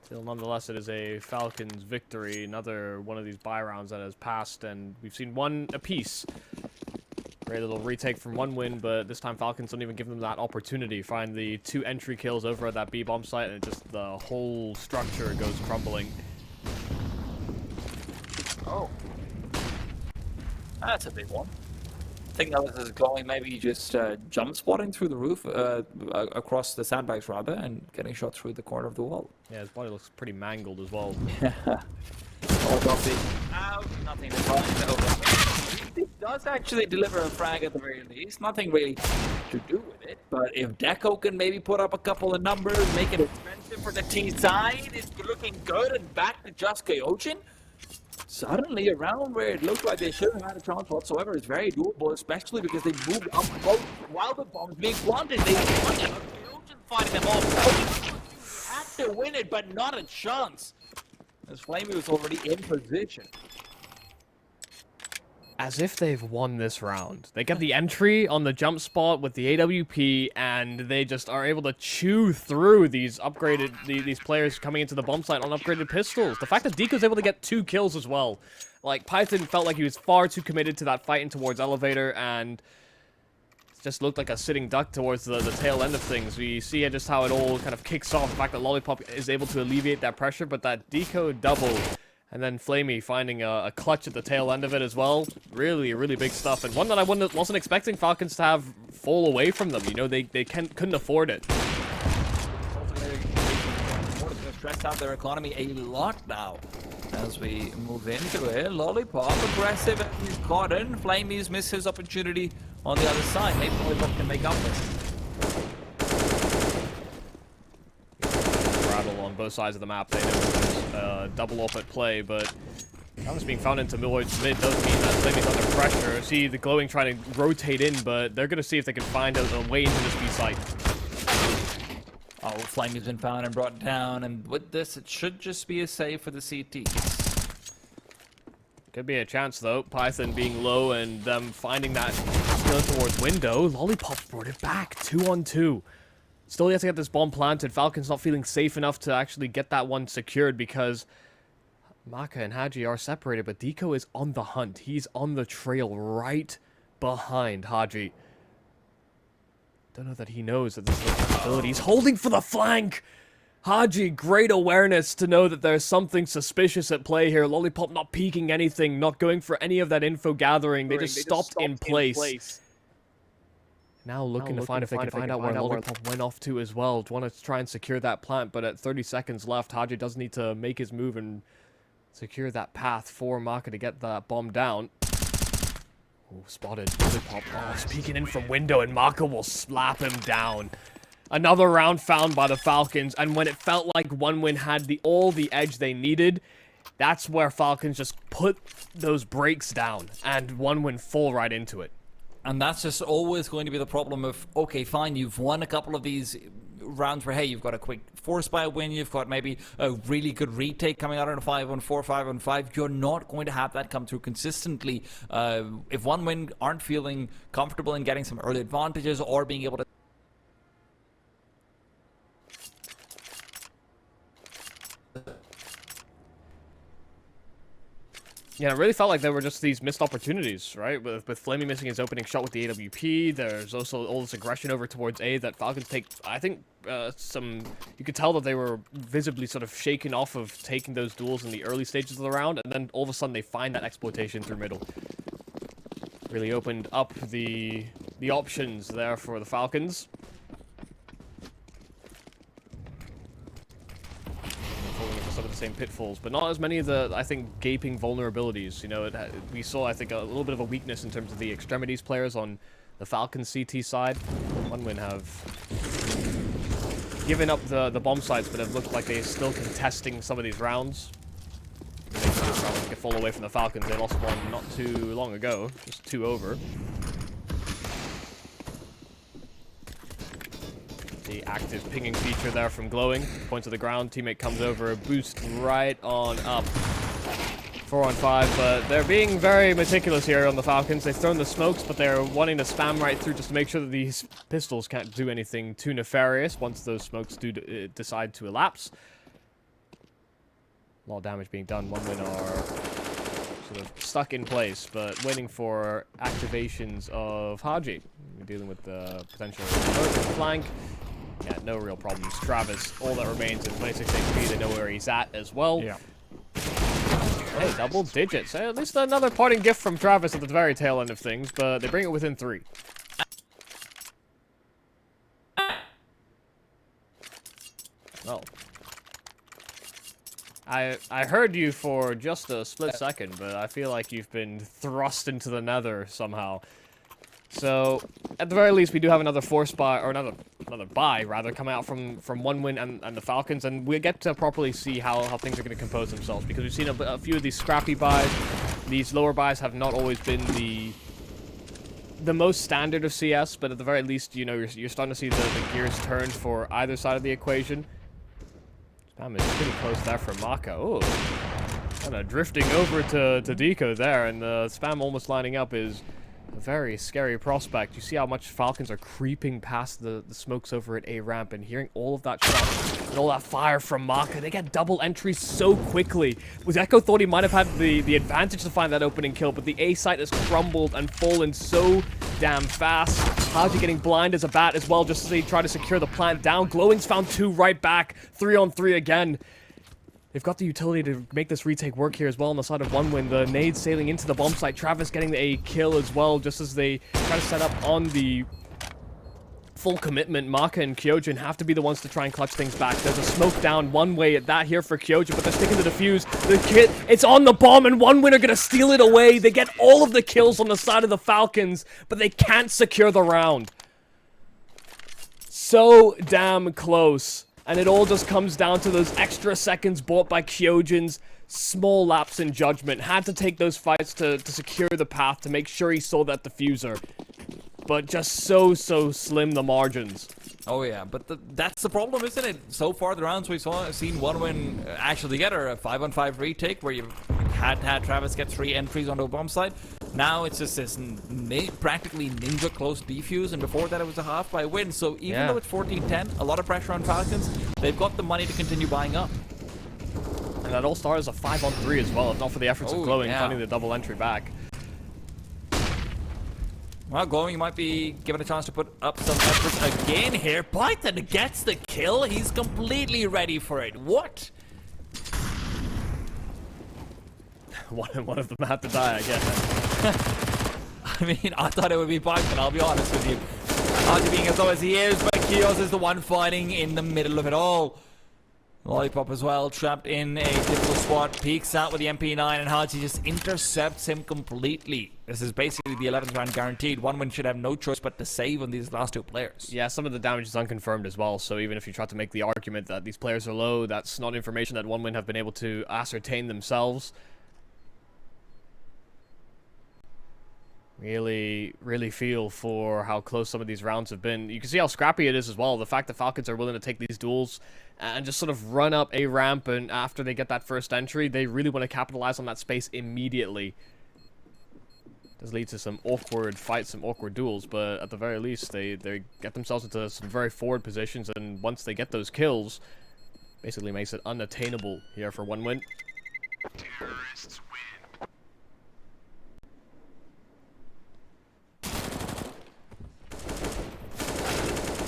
Still, nonetheless, it is a Falcons victory. Another one of these bye rounds that has passed, and we've seen 1 apiece. Very little retake from 1 win, but this time Falcons don't even give them that opportunity. Find the 2 entry kills over at that B bomb site, and just the whole structure goes crumbling. Oh, that's a big one. I think that was his going, maybe just jump spotting through the roof, across the sandbags rather, and getting shot through the corner of the wall. Yeah, his body looks pretty mangled as well. Nothing to find. It does actually deliver a frag at the very least. Nothing really to do with it, but if Deco can maybe put up a couple of numbers, make it expensive for the T side, it's looking good, and back to just Kyojin. Suddenly, around where it looked like they shouldn't have had a chance whatsoever, it's very doable, especially because they moved up both while the bombs being planted. They wanted fighting them off. Had to win it, but not a chance, as Flamey was already in position. As if they've won this round. They get the entry on the jump spot with the AWP, and they just are able to chew through these upgraded, these players coming into the bomb site on upgraded pistols. The fact that Deco's able to get 2 kills as well. Like, Python felt like he was far too committed to that fight in towards Elevator, and just looked like a sitting duck towards the tail end of things. We see just how it all kind of kicks off. The fact that Lollipop is able to alleviate that pressure, but that Deco double... And then Flamey finding a clutch at the tail end of it as well. Really, really big stuff. And one that I wasn't expecting Falcons to have fall away from them. You know, they couldn't afford it. Stress out their economy a lot now as we move into it. Lollipop aggressive and he's caught in. Flamey's missed his opportunity on the other side. Maybe Lollipop can make up for it. On both sides of the map, they know there's double up at play, but Travis being found into mid does mean that Flamey's under pressure. See the glowing trying to rotate in, but they're gonna see if they can find a way into this B site. Oh, Flamey's been found and brought down, and with this, it should just be a save for the CTs. Could be a chance though. Python being low and them finding that going towards window. Lollipop's brought it back 2-on-2. Still yet to get this bomb planted. Falcons not feeling safe enough to actually get that one secured because Maka and Haji are separated, but Deco is on the hunt. He's on the trail right behind Haji. Don't know that he knows that this is a possibility. He's holding for the flank! Haji, great awareness to know that there's something suspicious at play here. Lollipop not peeking anything, not going for any of that info gathering. They just stopped in place. Now looking to find if they can find out where Lollipop went off to as well. Want to try and secure that plant, but at 30 seconds left, Haji does need to make his move and secure that path for Maka to get that bomb down. Oh, spotted. Lollipop. Oh, he's peeking in from window, and Maka will slap him down. Another round found by the Falcons, and when it felt like OneWin had all the edge they needed, that's where Falcons just put those brakes down, and OneWin fall right into it. And that's just always going to be the problem of, okay, fine, you've won a couple of these rounds where, hey, you've got a quick force buy win, you've got maybe a really good retake coming out on a 5-on-4, 5-on-5. You're not going to have that come through consistently. If OneWin aren't feeling comfortable in getting some early advantages or being able to yeah, it really felt like there were just these missed opportunities, right? With Flamey missing his opening shot with the AWP, there's also all this aggression over towards A that Falcons take, I think, you could tell that they were visibly sort of shaken off of taking those duels in the early stages of the round, and then all of a sudden they find that exploitation through middle. Really opened up the options there for the Falcons. Some of the same pitfalls, but not as many of the, I think, gaping vulnerabilities. You know, we saw, I think, a little bit of a weakness in terms of the extremities players on the Falcons CT side. OneWin have given up the bomb sites, but it looked like they're still contesting some of these rounds. They can fall away from the Falcons. They lost one not too long ago, just 2 over. The active pinging feature there from Glowing. Point to the ground, teammate comes over, boost right on up. 4-on-5, but they're being very meticulous here on the Falcons. They've thrown the smokes, but they're wanting to spam right through just to make sure that these pistols can't do anything too nefarious once those smokes do decide to elapse. A lot of damage being done. OneWin are sort of stuck in place, but waiting for activations of Haji. We're dealing with the potential flank. Yeah, no real problems. Travis, all that remains at 26 HP. They know where he's at as well. Yeah. Hey, double digits. At least another parting gift from Travis at the very tail end of things, but they bring it within 3. Well, I heard you for just a split second, but I feel like you've been thrust into the nether somehow. So, at the very least, we do have another force buy, or another buy, rather, coming out from OneWin and the Falcons, and we get to properly see how things are going to compose themselves, because we've seen a few of these scrappy buys. These lower buys have not always been the most standard of CS, but at the very least, you know, you're starting to see the gears turn for either side of the equation. Spam is pretty close there for Maka. Oh, kind of drifting over to Deco there, and the spam almost lining up is a very scary prospect. You see how much Falcons are creeping past the smokes over at A ramp, and hearing all of that shot and all that fire from Maka. They get double entries so quickly. Echo thought he might have had the advantage to find that opening kill, but the A site has crumbled and fallen so damn fast. Haji getting blind as a bat as well, just as they try to secure the plant down. Glowing's found 2 right back. 3-on-3 again. They've got the utility to make this retake work here as well on the side of OneWin. The nade sailing into the bomb site. Travis getting a kill as well, just as they try to set up on the full commitment. Maka and Kyojin have to be the ones to try and clutch things back. There's a smoke down one way at that here for Kyojin, but they're sticking to the defuse. The kit, it's on the bomb, and OneWin are going to steal it away. They get all of the kills on the side of the Falcons, but they can't secure the round. So damn close. And it all just comes down to those extra seconds bought by Kyojin's small lapse in judgment. Had to take those fights to secure the path, to make sure he saw that diffuser. But just so slim the margins. Oh yeah, but that's the problem, isn't it? So far, the rounds we've seen OneWin actually together, a 5-on-5 retake where you had Travis get 3 entries onto a bomb site. Now it's just this practically ninja close defuse, and before that it was a half by win. So even though it's 14-10, a lot of pressure on Falcons, they've got the money to continue buying up. And that all started as a 5-on-3 as well, if not for the efforts of Glowing, finding the double entry back. Well, Glowing might be given a chance to put up some effort again here. Python gets the kill. He's completely ready for it. What? One of them had to die, I guess. I mean, I thought it would be Python, I'll be honest with you. Haji being as low as he is, but Kios is the one fighting in the middle of it all. Lollipop as well, trapped in a difficult spot, peeks out with the MP9, and Haji just intercepts him completely. This is basically the 11th round guaranteed. OneWin should have no choice but to save on these last two players. Yeah, some of the damage is unconfirmed as well, so even if you try to make the argument that these players are low, that's not information that OneWin have been able to ascertain themselves. Really feel for how close some of these rounds have been. You can see how scrappy it is as well. The fact that Falcons are willing to take these duels and just sort of run up a ramp, and after they get that first entry, they really want to capitalize on that space immediately. Does lead to some awkward fights, some awkward duels, but at the very least, they get themselves into some very forward positions, and once they get those kills, basically makes it unattainable here for OneWin. Terrorists win.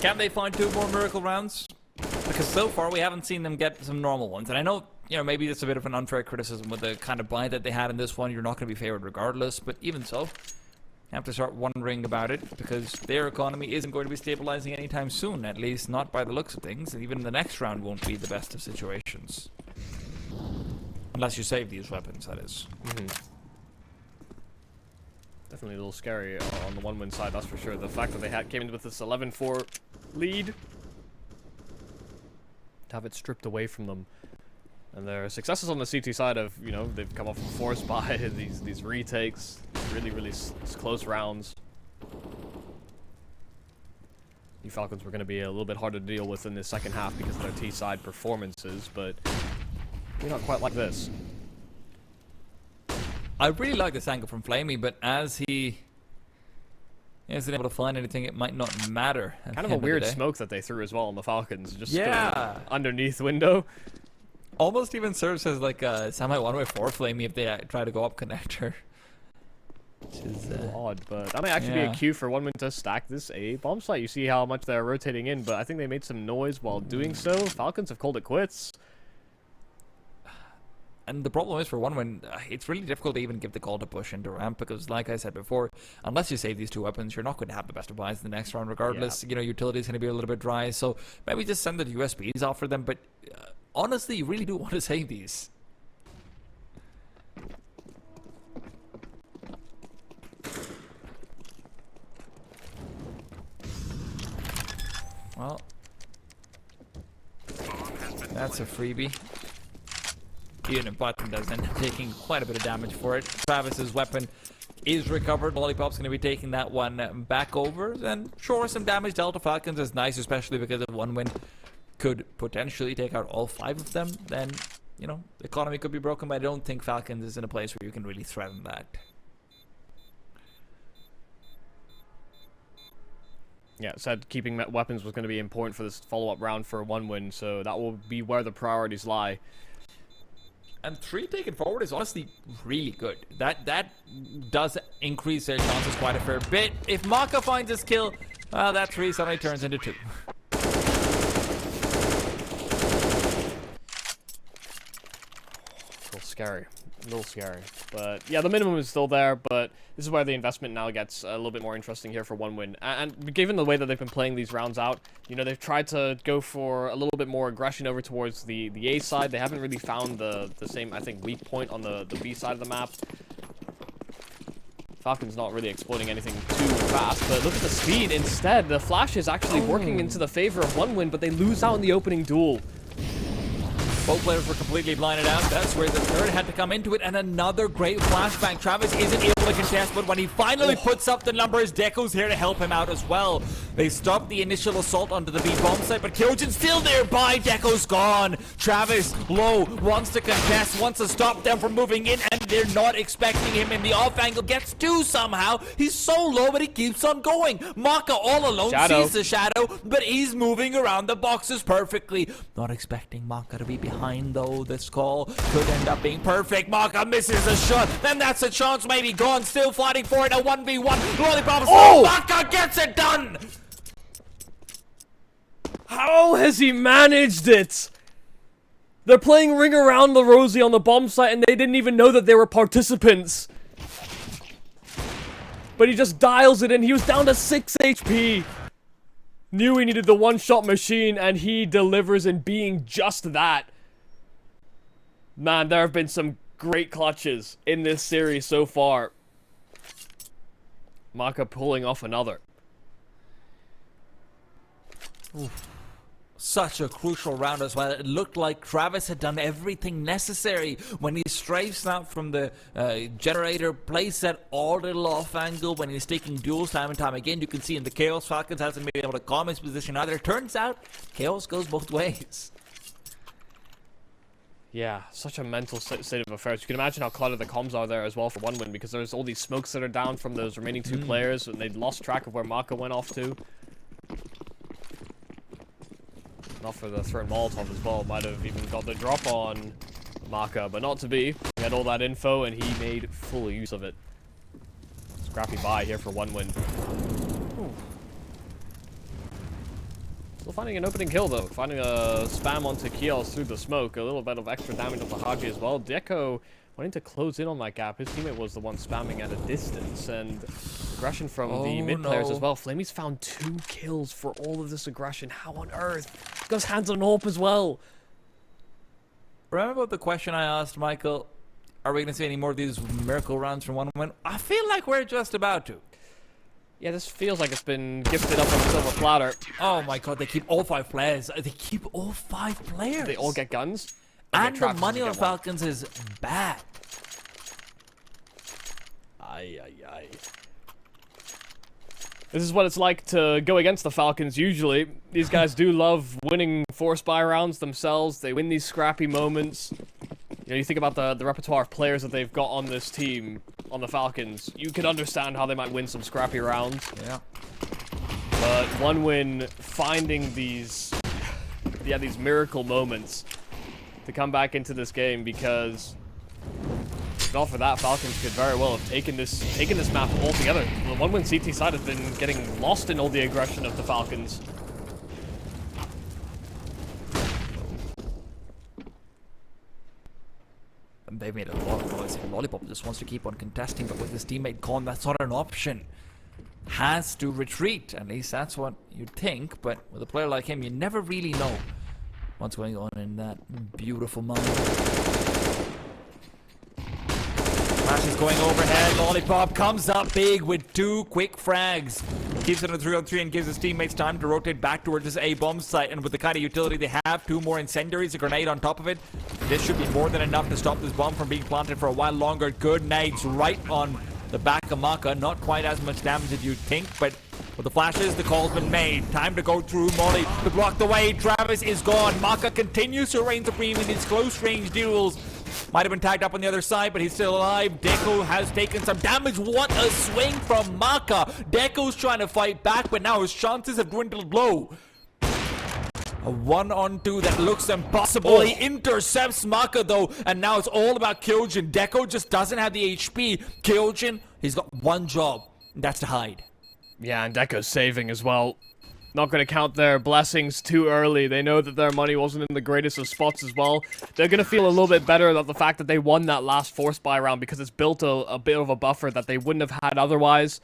Can they find two more miracle rounds? Because so far we haven't seen them get some normal ones. And I know, you know, maybe it's a bit of an unfair criticism with the kind of buy that they had in this one. You're not going to be favored regardless. But even so, you have to start wondering about it, because their economy isn't going to be stabilizing anytime soon. At least not by the looks of things. And even the next round won't be the best of situations. Unless you save these weapons, that is. Definitely a little scary on the OneWin side, that's for sure. The fact that they came in with this 11-4 lead, to have it stripped away from them. And their successes on the CT side of, you know, they've come off from force by these retakes, really close rounds. The Falcons were going to be a little bit harder to deal with in the second half because of their T-side performances, but maybe not quite like this. I really like this angle from Flamey, but as he isn't able to find anything, it might not matter. Kind of a weird smoke that they threw as well on the Falcons. Just underneath window. Almost even serves as like a semi one-way for Flamey if they try to go up connector. Which is odd, but that might actually be a cue for OneWin to stack this A bomb site. You see how much they're rotating in, but I think they made some noise while doing so. Falcons have called it quits. And the problem is for OneWin, it's really difficult to even give the call to push into ramp, because like I said before, unless you save these two weapons, you're not going to have the best of buys in the next round regardless. You know, utility's going to be a little bit dry, so maybe just send the USBs off for them, but honestly, you really do want to save these. Well, that's a freebie. Even if Button does end up taking quite a bit of damage for it. Travis's weapon is recovered. Lollipop's going to be taking that one back over. And sure, some damage dealt to Falcons is nice, especially because if OneWin could potentially take out all 5 of them, then, you know, the economy could be broken, but I don't think Falcons is in a place where you can really threaten that. Yeah, said keeping weapons was going to be important for this follow-up round for OneWin, so that will be where the priorities lie. And 3 taken forward is honestly really good. That does increase their chances quite a fair bit. If Maka finds his kill, that 3 suddenly turns into 2. A little scary. But yeah, the minimum is still there, but this is where the investment now gets a little bit more interesting here for OneWin. And given the way that they've been playing these rounds out, you know, they've tried to go for a little bit more aggression over towards the A side. They haven't really found the same, I think, weak point on the B side of the map. Falcon's not really exploiting anything too fast, but look at the speed. Instead, the flash is actually working into the favor of OneWin, but they lose out in the opening duel. Both players were completely blinded out. That's where the third had to come into it, and another great flashbang. Travis isn't able to contest, but when he finally puts up the numbers, Deco's here to help him out as well. They stopped the initial assault onto the B bomb site, but Kyojin's still there by. Deco's gone. Travis, low, wants to contest, wants to stop them from moving in, and they're not expecting him in the off angle. Gets 2 somehow. He's so low, but he keeps on going. Maka all alone sees the shadow, but he's moving around the boxes perfectly. Not expecting Maka to be behind, though. This call could end up being perfect. Maka misses a shot, then that's a chance maybe gone. S41 still fighting for it. A 1v1. Lollipop. Oh! Maka gets it done. How has he managed it? They're playing Ring Around the Rosie on the bomb site and they didn't even know that they were participants. But he just dials it in. He was down to 6 HP. Knew he needed the one-shot machine and he delivers in being just that. Man, there have been some great clutches in this series so far. Maka pulling off another. Oof. Such a crucial round as well. It looked like Travis had done everything necessary when he strafes out from the generator, plays that all little off angle when he's taking duels time and time again. You can see in the Chaos Falcons hasn't been able to calm his position either. It turns out Chaos goes both ways. Yeah, such a mental state of affairs. You can imagine how cluttered the comms are there as well for one win because there's all these smokes that are down from those remaining two players and they'd lost track of where Maka went off to. Not for the thrown Molotov as well. Might have even got the drop on Maka, but not to be. He had all that info and he made full use of it. Scrappy buy here for one win. Ooh. Still finding an opening kill though. Finding a spam onto Kiels through the smoke. A little bit of extra damage onto Haji as well. Deco wanting to close in on that gap. His teammate was the one spamming at a distance, and aggression from the mid players as well. Flamey's found 2 kills for all of this aggression. How on earth? Goes hands on AWP as well. Remember the question I asked, Michael? Are we going to see any more of these miracle rounds from one win? I feel like we're just about to. Yeah, this feels like it's been gifted up on a silver platter. Oh my god, they keep all 5 players. They keep all 5 players. They all get guns. And the money on Falcons is bad. Aye, aye, aye. This is what it's like to go against the Falcons usually. These guys do love winning 4 spy rounds themselves. They win these scrappy moments. You know, you think about the repertoire of players that they've got on this team, on the Falcons. You could understand how they might win some scrappy rounds. Yeah. But one win finding these, these miracle moments to come back into this game because if not for that, Falcons could very well have taken this map altogether. The one win CT side has been getting lost in all the aggression of the Falcons. And they've made a lot of noise. Lollipop just wants to keep on contesting, but with his teammate gone, that's not an option. Has to retreat. At least that's what you'd think, but with a player like him, you never really know what's going on in that beautiful mind. Flash is going overhead. Lollipop comes up big with 2 quick frags. Keeps it on a 3-on-3 and gives his teammates time to rotate back towards this A-bomb site. And with the kind of utility they have, 2 more incendiaries, a grenade on top of it, this should be more than enough to stop this bomb from being planted for a while longer. Good nades right on the back of Maka. Not quite as much damage as you'd think, but with the flashes, the call's been made. Time to go through Molly to block the way. Travis is gone. Maka continues to reign supreme in these close-range duels. Might have been tagged up on the other side, but he's still alive. Deco has taken some damage. What a swing from Maka. Deco's trying to fight back, but now his chances have dwindled low. A 1-on-2 that looks impossible. He intercepts Maka though, and now it's all about Kyojin. Deco just doesn't have the HP. Kyojin, he's got one job, and that's to hide. Yeah, and Deco's saving as well. Not going to count their blessings too early. They know that their money wasn't in the greatest of spots as well. They're going to feel a little bit better about the fact that they won that last 4 spy round because it's built a bit of a buffer that they wouldn't have had otherwise.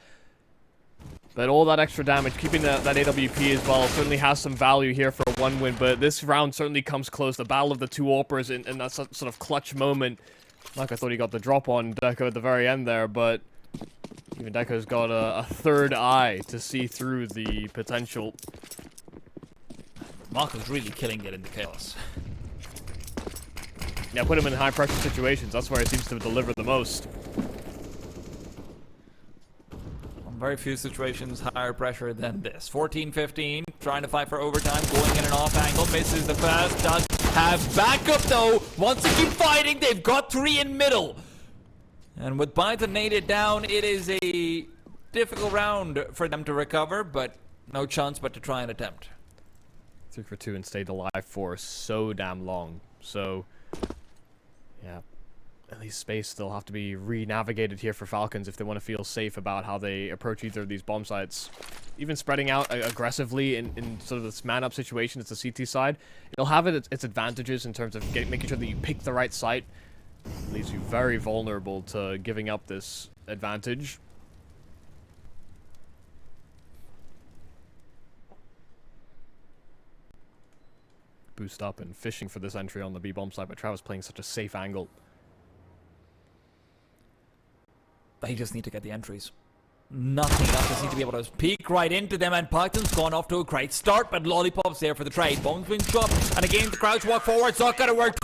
But all that extra damage, keeping that AWP as well, certainly has some value here for a 1 win. But this round certainly comes close. The battle of the 2 AWPers in that sort of clutch moment. Like I thought he got the drop on Deco at the very end there, but even Deco's got a third eye to see through the potential. Maka's really killing it in the chaos. Yeah, put him in high pressure situations. That's where he seems to deliver the most. Very few situations higher pressure than this. 14-15, trying to fight for overtime, going in an off angle, misses the first, does have backup though, wants to keep fighting, they've got 3 in middle. And with Python naded down, it is a difficult round for them to recover, but no chance but to try and attempt. 3 for 2 and stayed alive for so damn long. So, yeah. at least space still have to be re-navigated here for Falcons if they want to feel safe about how they approach either of these bomb sites. Even spreading out aggressively in sort of this man-up situation, it's the CT side. It'll have its advantages in terms of making sure that you pick the right site. It leaves you very vulnerable to giving up this advantage. Boost up and fishing for this entry on the B-bomb side, but Travis playing such a safe angle. They just need to get the entries. Nothing else. Just need to be able to peek right into them, and Python's gone off to a great start, but Lollipop's there for the trade. Bones being chopped, and again the crouch walk forward, so it's not gonna work twice.